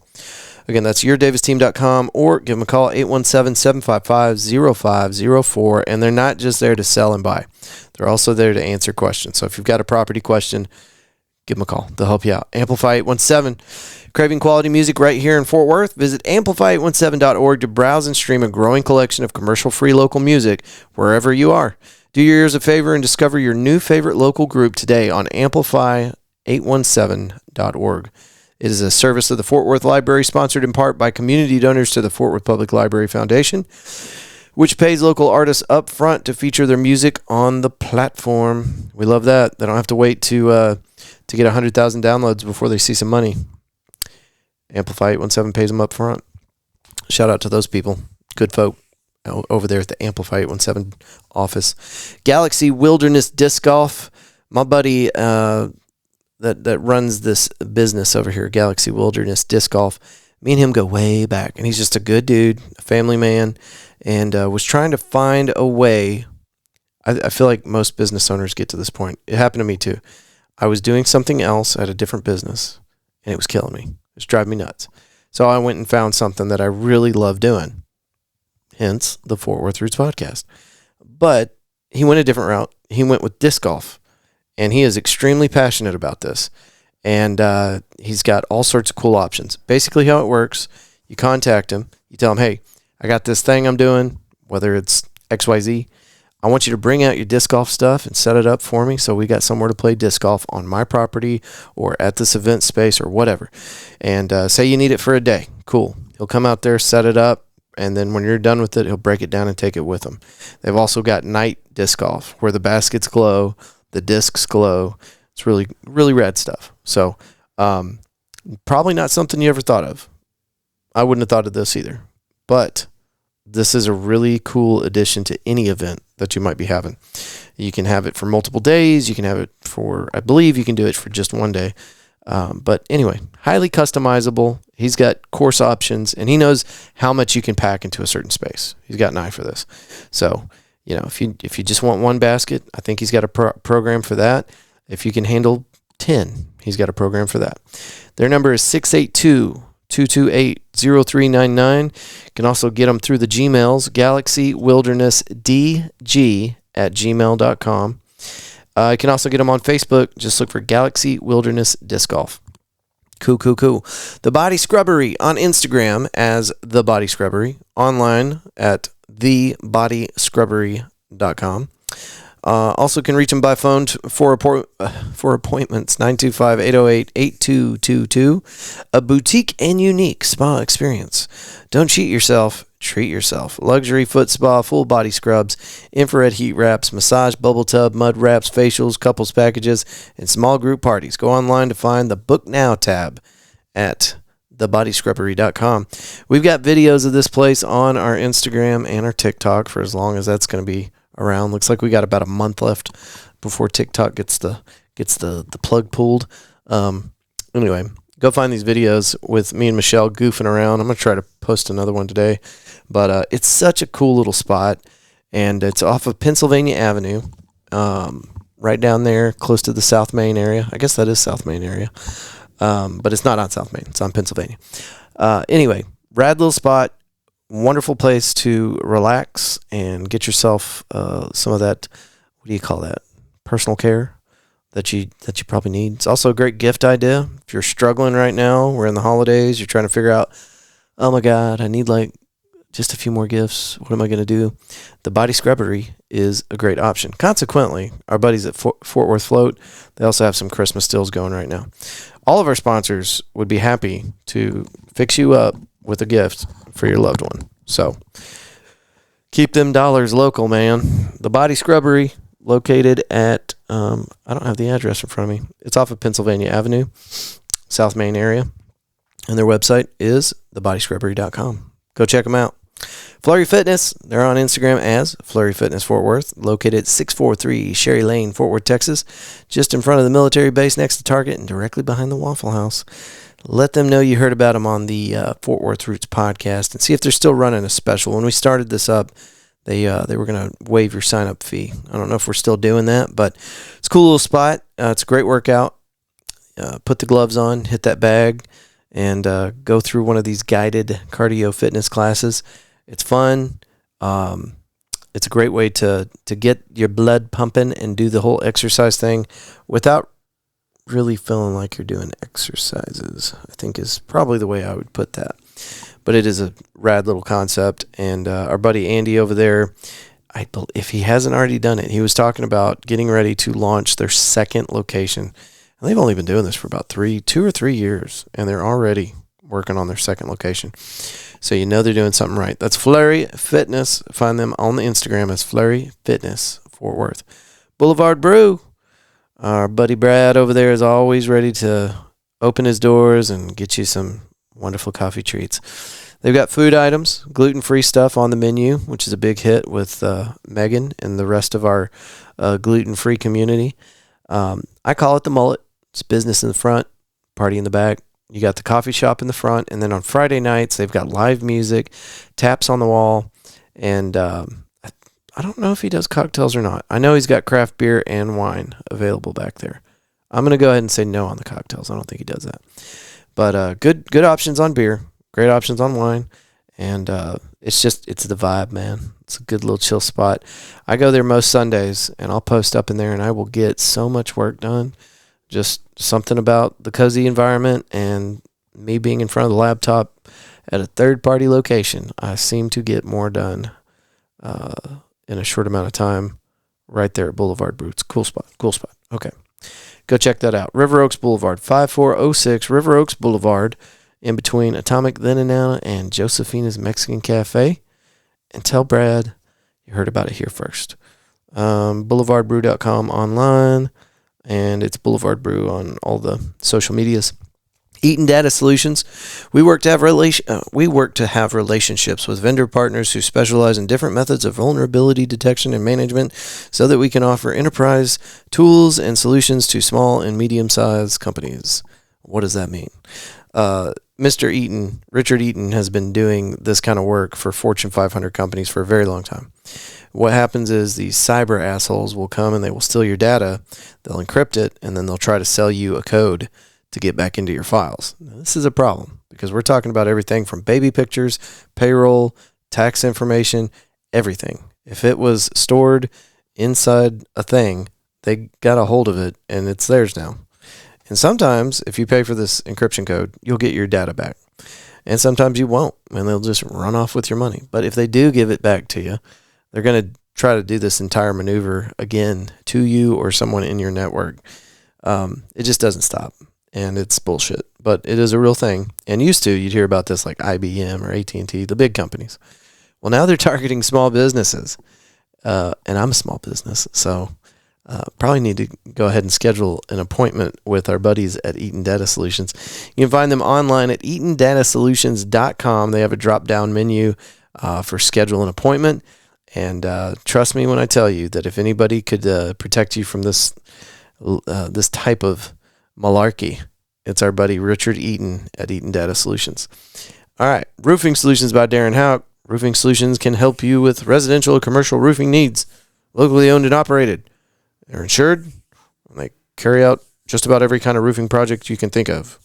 B: Again, that's yourdavistteam.com, or give them a call, 817-755-0504. And they're not just there to sell and buy. They're also there to answer questions. So if you've got a property question, give them a call. They'll help you out. Amplify 817. Craving quality music right here in Fort Worth? Visit amplify817.org to browse and stream a growing collection of commercial-free local music wherever you are. Do your ears a favor and discover your new favorite local group today on amplify817.org. It is a service of the Fort Worth Library, sponsored in part by community donors to the Fort Worth Public Library Foundation, which pays local artists up front to feature their music on the platform. We love that. They don't have to wait to get 100,000 downloads before they see some money. Amplify 817 pays them up front. Shout out to those people. Good folk over there at the Amplify 817 office. Galaxy Wilderness Disc Golf. My buddy that runs this business over here, Galaxy Wilderness Disc Golf, me and him go way back. And he's just a good dude, a family man, and was trying to find a way. I feel like most business owners get to this point. It happened to me too. I was doing something else at a different business, and it was killing me. It was driving me nuts. So I went and found something that I really love doing, hence the Fort Worth Roots podcast. But he went a different route. He went with disc golf, and he is extremely passionate about this. And he's got all sorts of cool options. Basically how it works, you contact him. You tell him, hey, I got this thing I'm doing, whether it's XYZ. I want you to bring out your disc golf stuff and set it up for me so we got somewhere to play disc golf on my property or at this event space or whatever. And say you need it for a day. Cool. He'll come out there, set it up, and then when you're done with it, he'll break it down and take it with him. They've also got night disc golf where the baskets glow, the discs glow. It's really, really rad stuff. So probably not something you ever thought of. I wouldn't have thought of this either. But this is a really cool addition to any event that you might be having. You can have it for multiple days. You can have it for, I believe you can do it for just one day. But anyway, highly customizable. He's got course options, and he knows how much you can pack into a certain space. He's got an eye for this. So, if you just want one basket, I think he's got a program for that. If you can handle 10, he's got a program for that. Their number is 682-228-0399. You can also get them through the Gmails, GalaxyWildernessD@gmail.com. You can also get them on Facebook. Just look for Galaxy Wilderness Disc Golf. Cool. The Body Scrubbery on Instagram as The Body Scrubbery. Online at thebodyscrubbery.com. Also can reach them by phone for appointments, 925-808-8222. A boutique and unique spa experience. Don't cheat yourself, treat yourself. Luxury foot spa, full body scrubs, infrared heat wraps, massage, bubble tub, mud wraps, facials, couples packages, and small group parties. Go online to find the Book Now tab at thebodyscrubbery.com. We've got videos of this place on our Instagram and our TikTok for as long as that's going to be around. Looks like we got about a month left before TikTok gets the plug pulled. Anyway, go find these videos with me and Michelle goofing around. I'm going to try to post another one today. But it's such a cool little spot, and it's off of Pennsylvania Avenue, right down there close to the South Main area. I guess that is South Main area. But it's not on South Main. It's on Pennsylvania. Anyway, rad little spot. Wonderful place to relax and get yourself some of that, what do you call that, personal care that you probably need. It's also a great gift idea. If you're struggling right now, we're in the holidays, you're trying to figure out, oh my God, I need like just a few more gifts. What am I going to do? The Body Scrubbery is a great option. Consequently, our buddies at Fort Worth Float, they also have some Christmas deals going right now. All of our sponsors would be happy to fix you up with a gift for your loved one. So keep them dollars local, man. The Body Scrubbery, located at, I don't have the address in front of me. It's off of Pennsylvania Avenue, South Main area. And their website is thebodyscrubbery.com. Go check them out. Flurry Fitness, they're on Instagram as Flurry Fitness Fort Worth, located at 643 Sherry Lane, Fort Worth, Texas, just in front of the military base next to Target and directly behind the Waffle House. Let them know you heard about them on the Fort Worth Roots podcast and see if they're still running a special. When we started this up, they were going to waive your sign-up fee. I don't know if we're still doing that, but it's a cool little spot. It's a great workout. Put the gloves on, hit that bag, and go through one of these guided cardio fitness classes. It's fun. It's a great way to get your blood pumping and do the whole exercise thing without really feeling like you're doing exercises, I think is probably the way I would put that. But it is a rad little concept. And our buddy Andy over there, if he hasn't already done it, he was talking about getting ready to launch their second location. And they've only been doing this for about 2 or 3 years, and they're already working on their second location. So you know they're doing something right. That's Flurry Fitness. Find them on the Instagram as Flurry Fitness, Fort Worth. Boulevard Brew. Our buddy Brad over there is always ready to open his doors and get you some wonderful coffee treats. They've got food items, gluten-free stuff on the menu, which is a big hit with Megan and the rest of our gluten-free community. I call it the mullet. It's business in the front, party in the back. You got the coffee shop in the front, and then on Friday nights, they've got live music, taps on the wall, and I don't know if he does cocktails or not. I know he's got craft beer and wine available back there. I'm going to go ahead and say no on the cocktails. I don't think he does that. But good options on beer, great options on wine, and it's the vibe, man. It's a good little chill spot. I go there most Sundays, and I'll post up in there, and I will get so much work done. Just something about the cozy environment and me being in front of the laptop at a third-party location. I seem to get more done in a short amount of time right there at Boulevard Brew. It's a cool spot. Okay. Go check that out. River Oaks Boulevard, 5406 River Oaks Boulevard, in between Atomic Then and Now and Josephina's Mexican Cafe. And tell Brad you heard about it here first. BoulevardBrew.com online, and it's Boulevard Brew on all the social medias. Eaton Data Solutions. We work to have relationships with vendor partners who specialize in different methods of vulnerability detection and management so that we can offer enterprise tools and solutions to small and medium-sized companies. What does that mean? Mr. Eaton, Richard Eaton, has been doing this kind of work for Fortune 500 companies for a very long time. What happens is these cyber assholes will come and they will steal your data, they'll encrypt it, and then they'll try to sell you a code to get back into your files. Now, this is a problem because we're talking about everything from baby pictures, payroll, tax information, everything. If it was stored inside a thing, they got a hold of it and it's theirs now. And sometimes if you pay for this encryption code, you'll get your data back. And sometimes you won't, and they'll just run off with your money. But if they do give it back to you, they're going to try to do this entire maneuver again to you or someone in your network. It just doesn't stop. And it's bullshit, but it is a real thing. And used to, you'd hear about this like IBM or AT&T, the big companies. Well, now they're targeting small businesses, and I'm a small business, so probably need to go ahead and schedule an appointment with our buddies at Eaton Data Solutions. You can find them online at eatondatasolutions.com. They have a drop-down menu for schedule an appointment, and trust me when I tell you that if anybody could protect you from this type of malarkey, it's our buddy Richard Eaton at Eaton Data Solutions. All right, Roofing Solutions by Darren Houck. Roofing Solutions can help you with residential or commercial roofing needs, locally owned and operated. They're insured, and they carry out just about every kind of roofing project you can think of.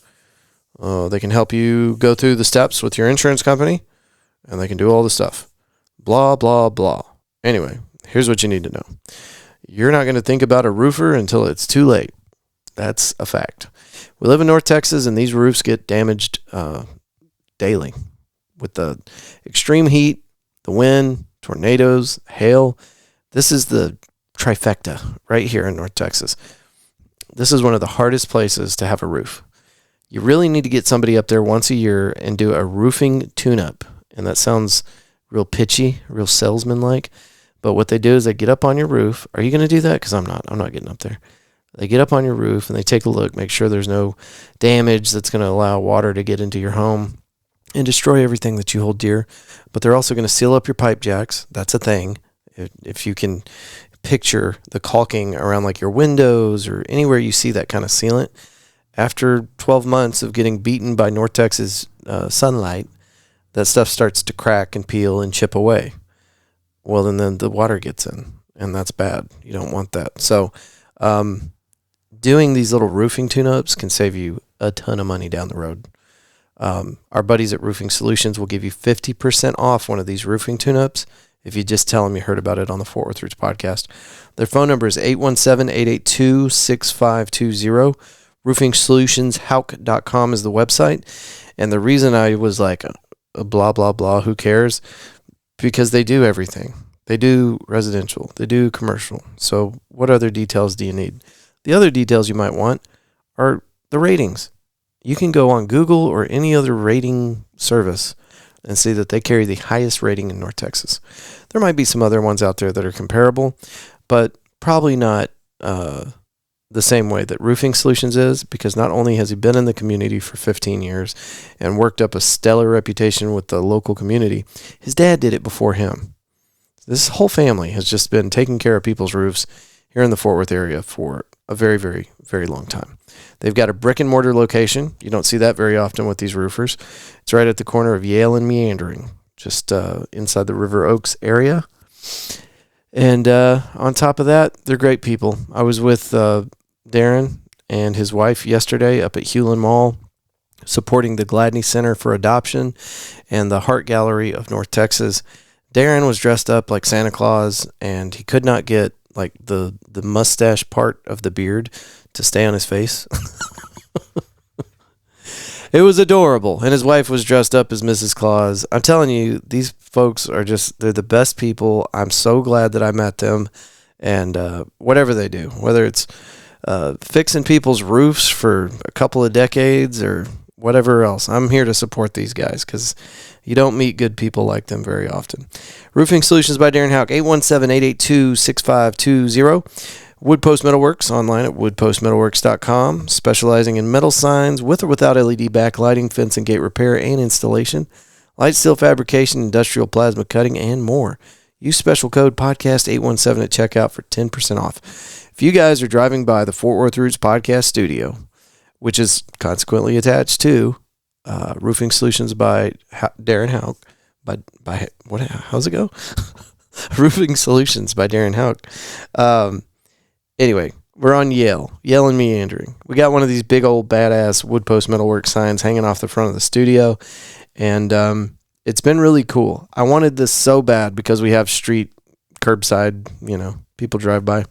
B: They can help you go through the steps with your insurance company, and they can do all the stuff. Blah, blah, blah. Anyway, here's what you need to know. You're not going to think about a roofer until it's too late. That's a fact. We live in North Texas, and these roofs get damaged daily with the extreme heat, the wind, tornadoes, hail. This is the trifecta right here in North Texas. This is one of the hardest places to have a roof. You really need to get somebody up there once a year and do a roofing tune-up. And that sounds real pitchy, real salesman-like. But what they do is they get up on your roof. Are you going to do that? Because I'm not getting up there. They get up on your roof and they take a look, make sure there's no damage that's going to allow water to get into your home and destroy everything that you hold dear. But they're also going to seal up your pipe jacks. That's a thing. If you can picture the caulking around like your windows or anywhere you see that kind of sealant, after 12 months of getting beaten by North Texas sunlight, that stuff starts to crack and peel and chip away. Well, and then the water gets in, and that's bad. You don't want that. So doing these little roofing tune-ups can save you a ton of money down the road. Our buddies at Roofing Solutions will give you 50% off one of these roofing tune-ups if you just tell them you heard about it on the Fort Worth Roots podcast. Their phone number is 817-882-6520. RoofingSolutionsHauk.com is the website. And the reason I was like, blah, blah, blah, who cares? Because they do everything. They do residential. They do commercial. So what other details do you need? The other details you might want are the ratings. You can go on Google or any other rating service and see that they carry the highest rating in North Texas. There might be some other ones out there that are comparable, but probably not the same way that Roofing Solutions is, because not only has he been in the community for 15 years and worked up a stellar reputation with the local community, his dad did it before him. This whole family has just been taking care of people's roofs here in the Fort Worth area for a very, very, very long time. They've got a brick and mortar location. You don't see that very often with these roofers. It's right at the corner of Yale and Meandering, just inside the River Oaks area. And on top of that, they're great people. I was with Darren and his wife yesterday up at Hewlin Mall, supporting the Gladney Center for Adoption and the Heart Gallery of North Texas. Darren was dressed up like Santa Claus, and he could not get like the mustache part of the beard to stay on his face. It was adorable. And his wife was dressed up as Mrs. Claus. I'm telling you, these folks are they're the best people. I'm so glad that I met them. And whatever they do, whether it's fixing people's roofs for a couple of decades or whatever else, I'm here to support these guys because you don't meet good people like them very often. Roofing Solutions by Darren Hauk, 817-882-6520. Woodpost Metalworks, online at woodpostmetalworks.com, specializing in metal signs with or without LED backlighting, fence and gate repair and installation, light steel fabrication, industrial plasma cutting, and more. Use special code podcast817 at checkout for 10% off. If you guys are driving by the Fort Worth Roots podcast studio, which is consequently attached to Roofing Solutions by Darren Hauk, by what? How's it go? Roofing Solutions by Darren Hauk. Anyway, we're on Yale and Meandering. We got one of these big old badass Woodpost Metalworks signs hanging off the front of the studio, and it's been really cool. I wanted this so bad because we have street curbside, people drive by,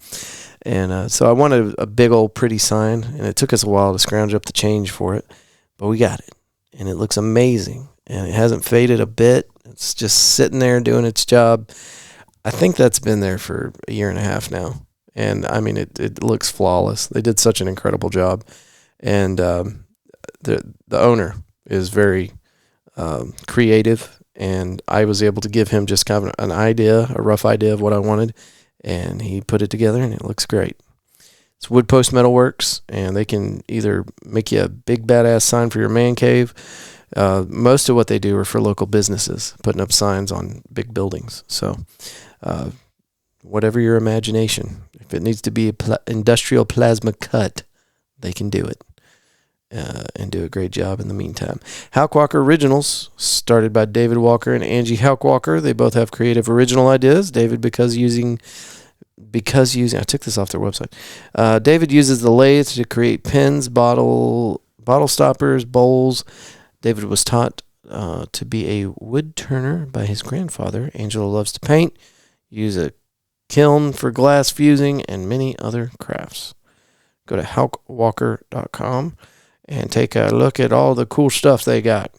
B: and so I wanted a big old pretty sign, and it took us a while to scrounge up the change for it, but we got it, and it looks amazing, and it hasn't faded a bit. It's just sitting there doing its job. I think that's been there for a year and a half now. And I mean, it looks flawless. They did such an incredible job. And the owner is very creative. And I was able to give him just kind of a rough idea of what I wanted. And he put it together, and it looks great. It's Woodpost Metalworks, and they can either make you a big badass sign for your man cave. Most of what they do are for local businesses, putting up signs on big buildings. So whatever your imagination. If it needs to be industrial plasma cut, they can do it and do a great job in the meantime. Hauk Walker Originals, started by David Walker and Angie Hauk Walker. They both have creative original ideas. David, because using, I took this off their website. David uses the lathe to create pins, bottle stoppers, bowls. David was taught to be a wood turner by his grandfather. Angela loves to paint, use a kiln for glass fusing, and many other crafts. Go to haukwalker.com and take a look at all the cool stuff they got.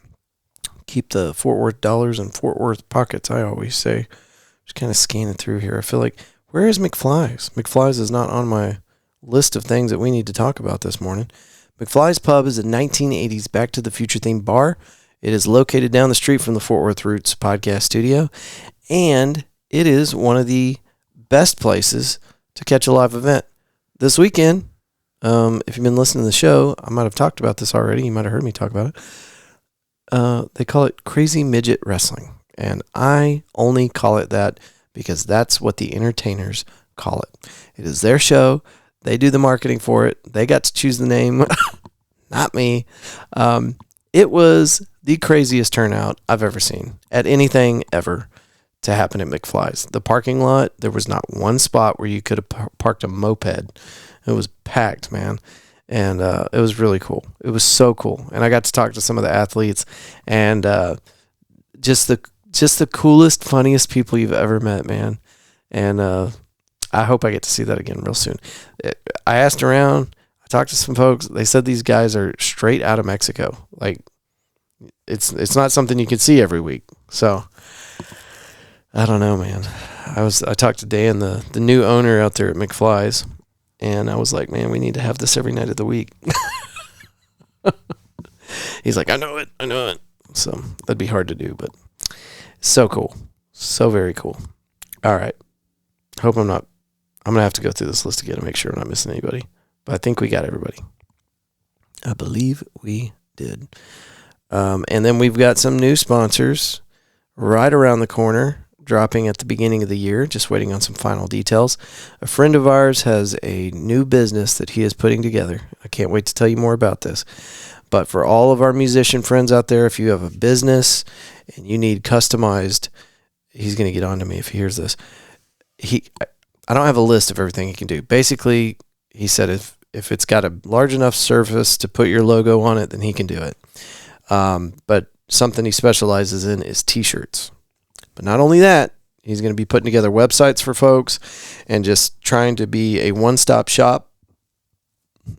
B: Keep the Fort Worth dollars in Fort Worth pockets, I always say. Just kind of scanning through here. I feel like, where is McFly's? McFly's is not on my list of things that we need to talk about this morning. McFly's Pub is a 1980s Back to the Future themed bar. It is located down the street from the Fort Worth Roots podcast studio, and it is one of the best places to catch a live event. This weekend, if you've been listening to the show, I might have talked about this already. You might have heard me talk about it. They call it Crazy Midget Wrestling, and I only call it that because that's what the entertainers call it. It is their show. They do the marketing for it. They got to choose the name, not me. It was the craziest turnout I've ever seen at anything ever to happen at McFly's. The parking lot, there was not one spot where you could have parked a moped. It was packed, man. And it was really cool. It was so cool. And I got to talk to some of the athletes, and just the coolest, funniest people you've ever met, man. And I hope I get to see that again real soon. I asked around. I talked to some folks. They said these guys are straight out of Mexico. Like, it's not something you can see every week. So I don't know, man. I talked to Dan, the new owner out there at McFly's, and I was like, man, we need to have this every night of the week. He's like, I know it. So that'd be hard to do, but so cool. So very cool. All right. I'm going to have to go through this list again to make sure I'm not missing anybody. But I think we got everybody. I believe we did. And then we've got some new sponsors right around the corner, dropping at the beginning of the year, just waiting on some final details. A friend of ours has a new business that he is putting together. I can't wait to tell you more about this. But for all of our musician friends out there, if you have a business and you need customized, he's going to get on to me if he hears this. I don't have a list of everything he can do. Basically, he said if it's got a large enough surface to put your logo on it, then he can do it. But something he specializes in is T-shirts. But not only that, he's going to be putting together websites for folks and just trying to be a one-stop shop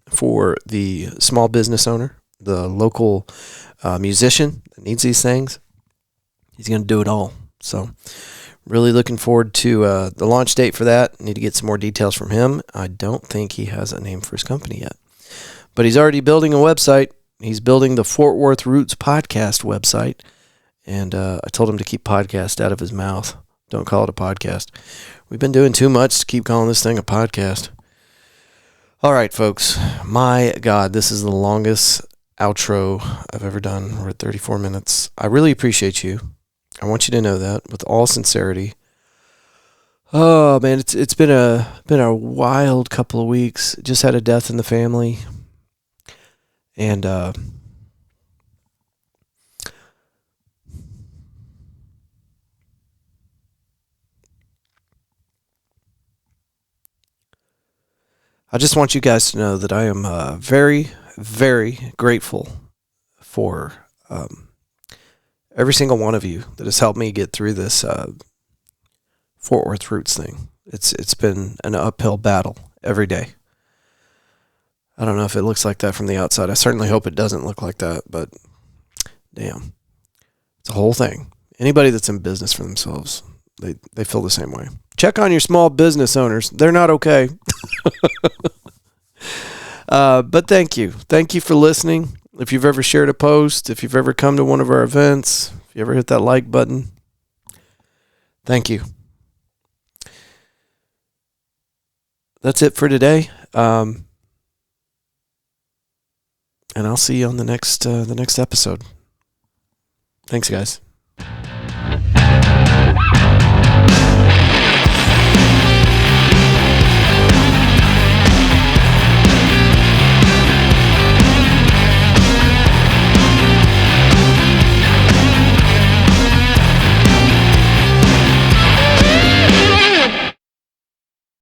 B: for the small business owner, the local musician that needs these things. He's going to do it all. So really looking forward to the launch date for that. Need to get some more details from him. I don't think he has a name for his company yet. But he's already building a website. He's building the Fort Worth Roots podcast website. And I told him to keep podcast out of his mouth. Don't call it a podcast. We've been doing too much to keep calling this thing a podcast. All right, folks. My God, this is the longest outro I've ever done. We're at 34 minutes. I really appreciate you. I want you to know that with all sincerity. Oh man, it's been a wild couple of weeks. Just had a death in the family, and I just want you guys to know that I am very, very grateful for every single one of you that has helped me get through this Fort Worth Roots thing. It's been an uphill battle every day. I don't know if it looks like that from the outside. I certainly hope it doesn't look like that, but damn. It's a whole thing. Anybody that's in business for themselves, they feel the same way. Check on your small business owners. They're not okay. But thank you. Thank you for listening. If you've ever shared a post, if you've ever come to one of our events, if you ever hit that like button, thank you. That's it for today. And I'll see you on the next episode. Thanks, guys.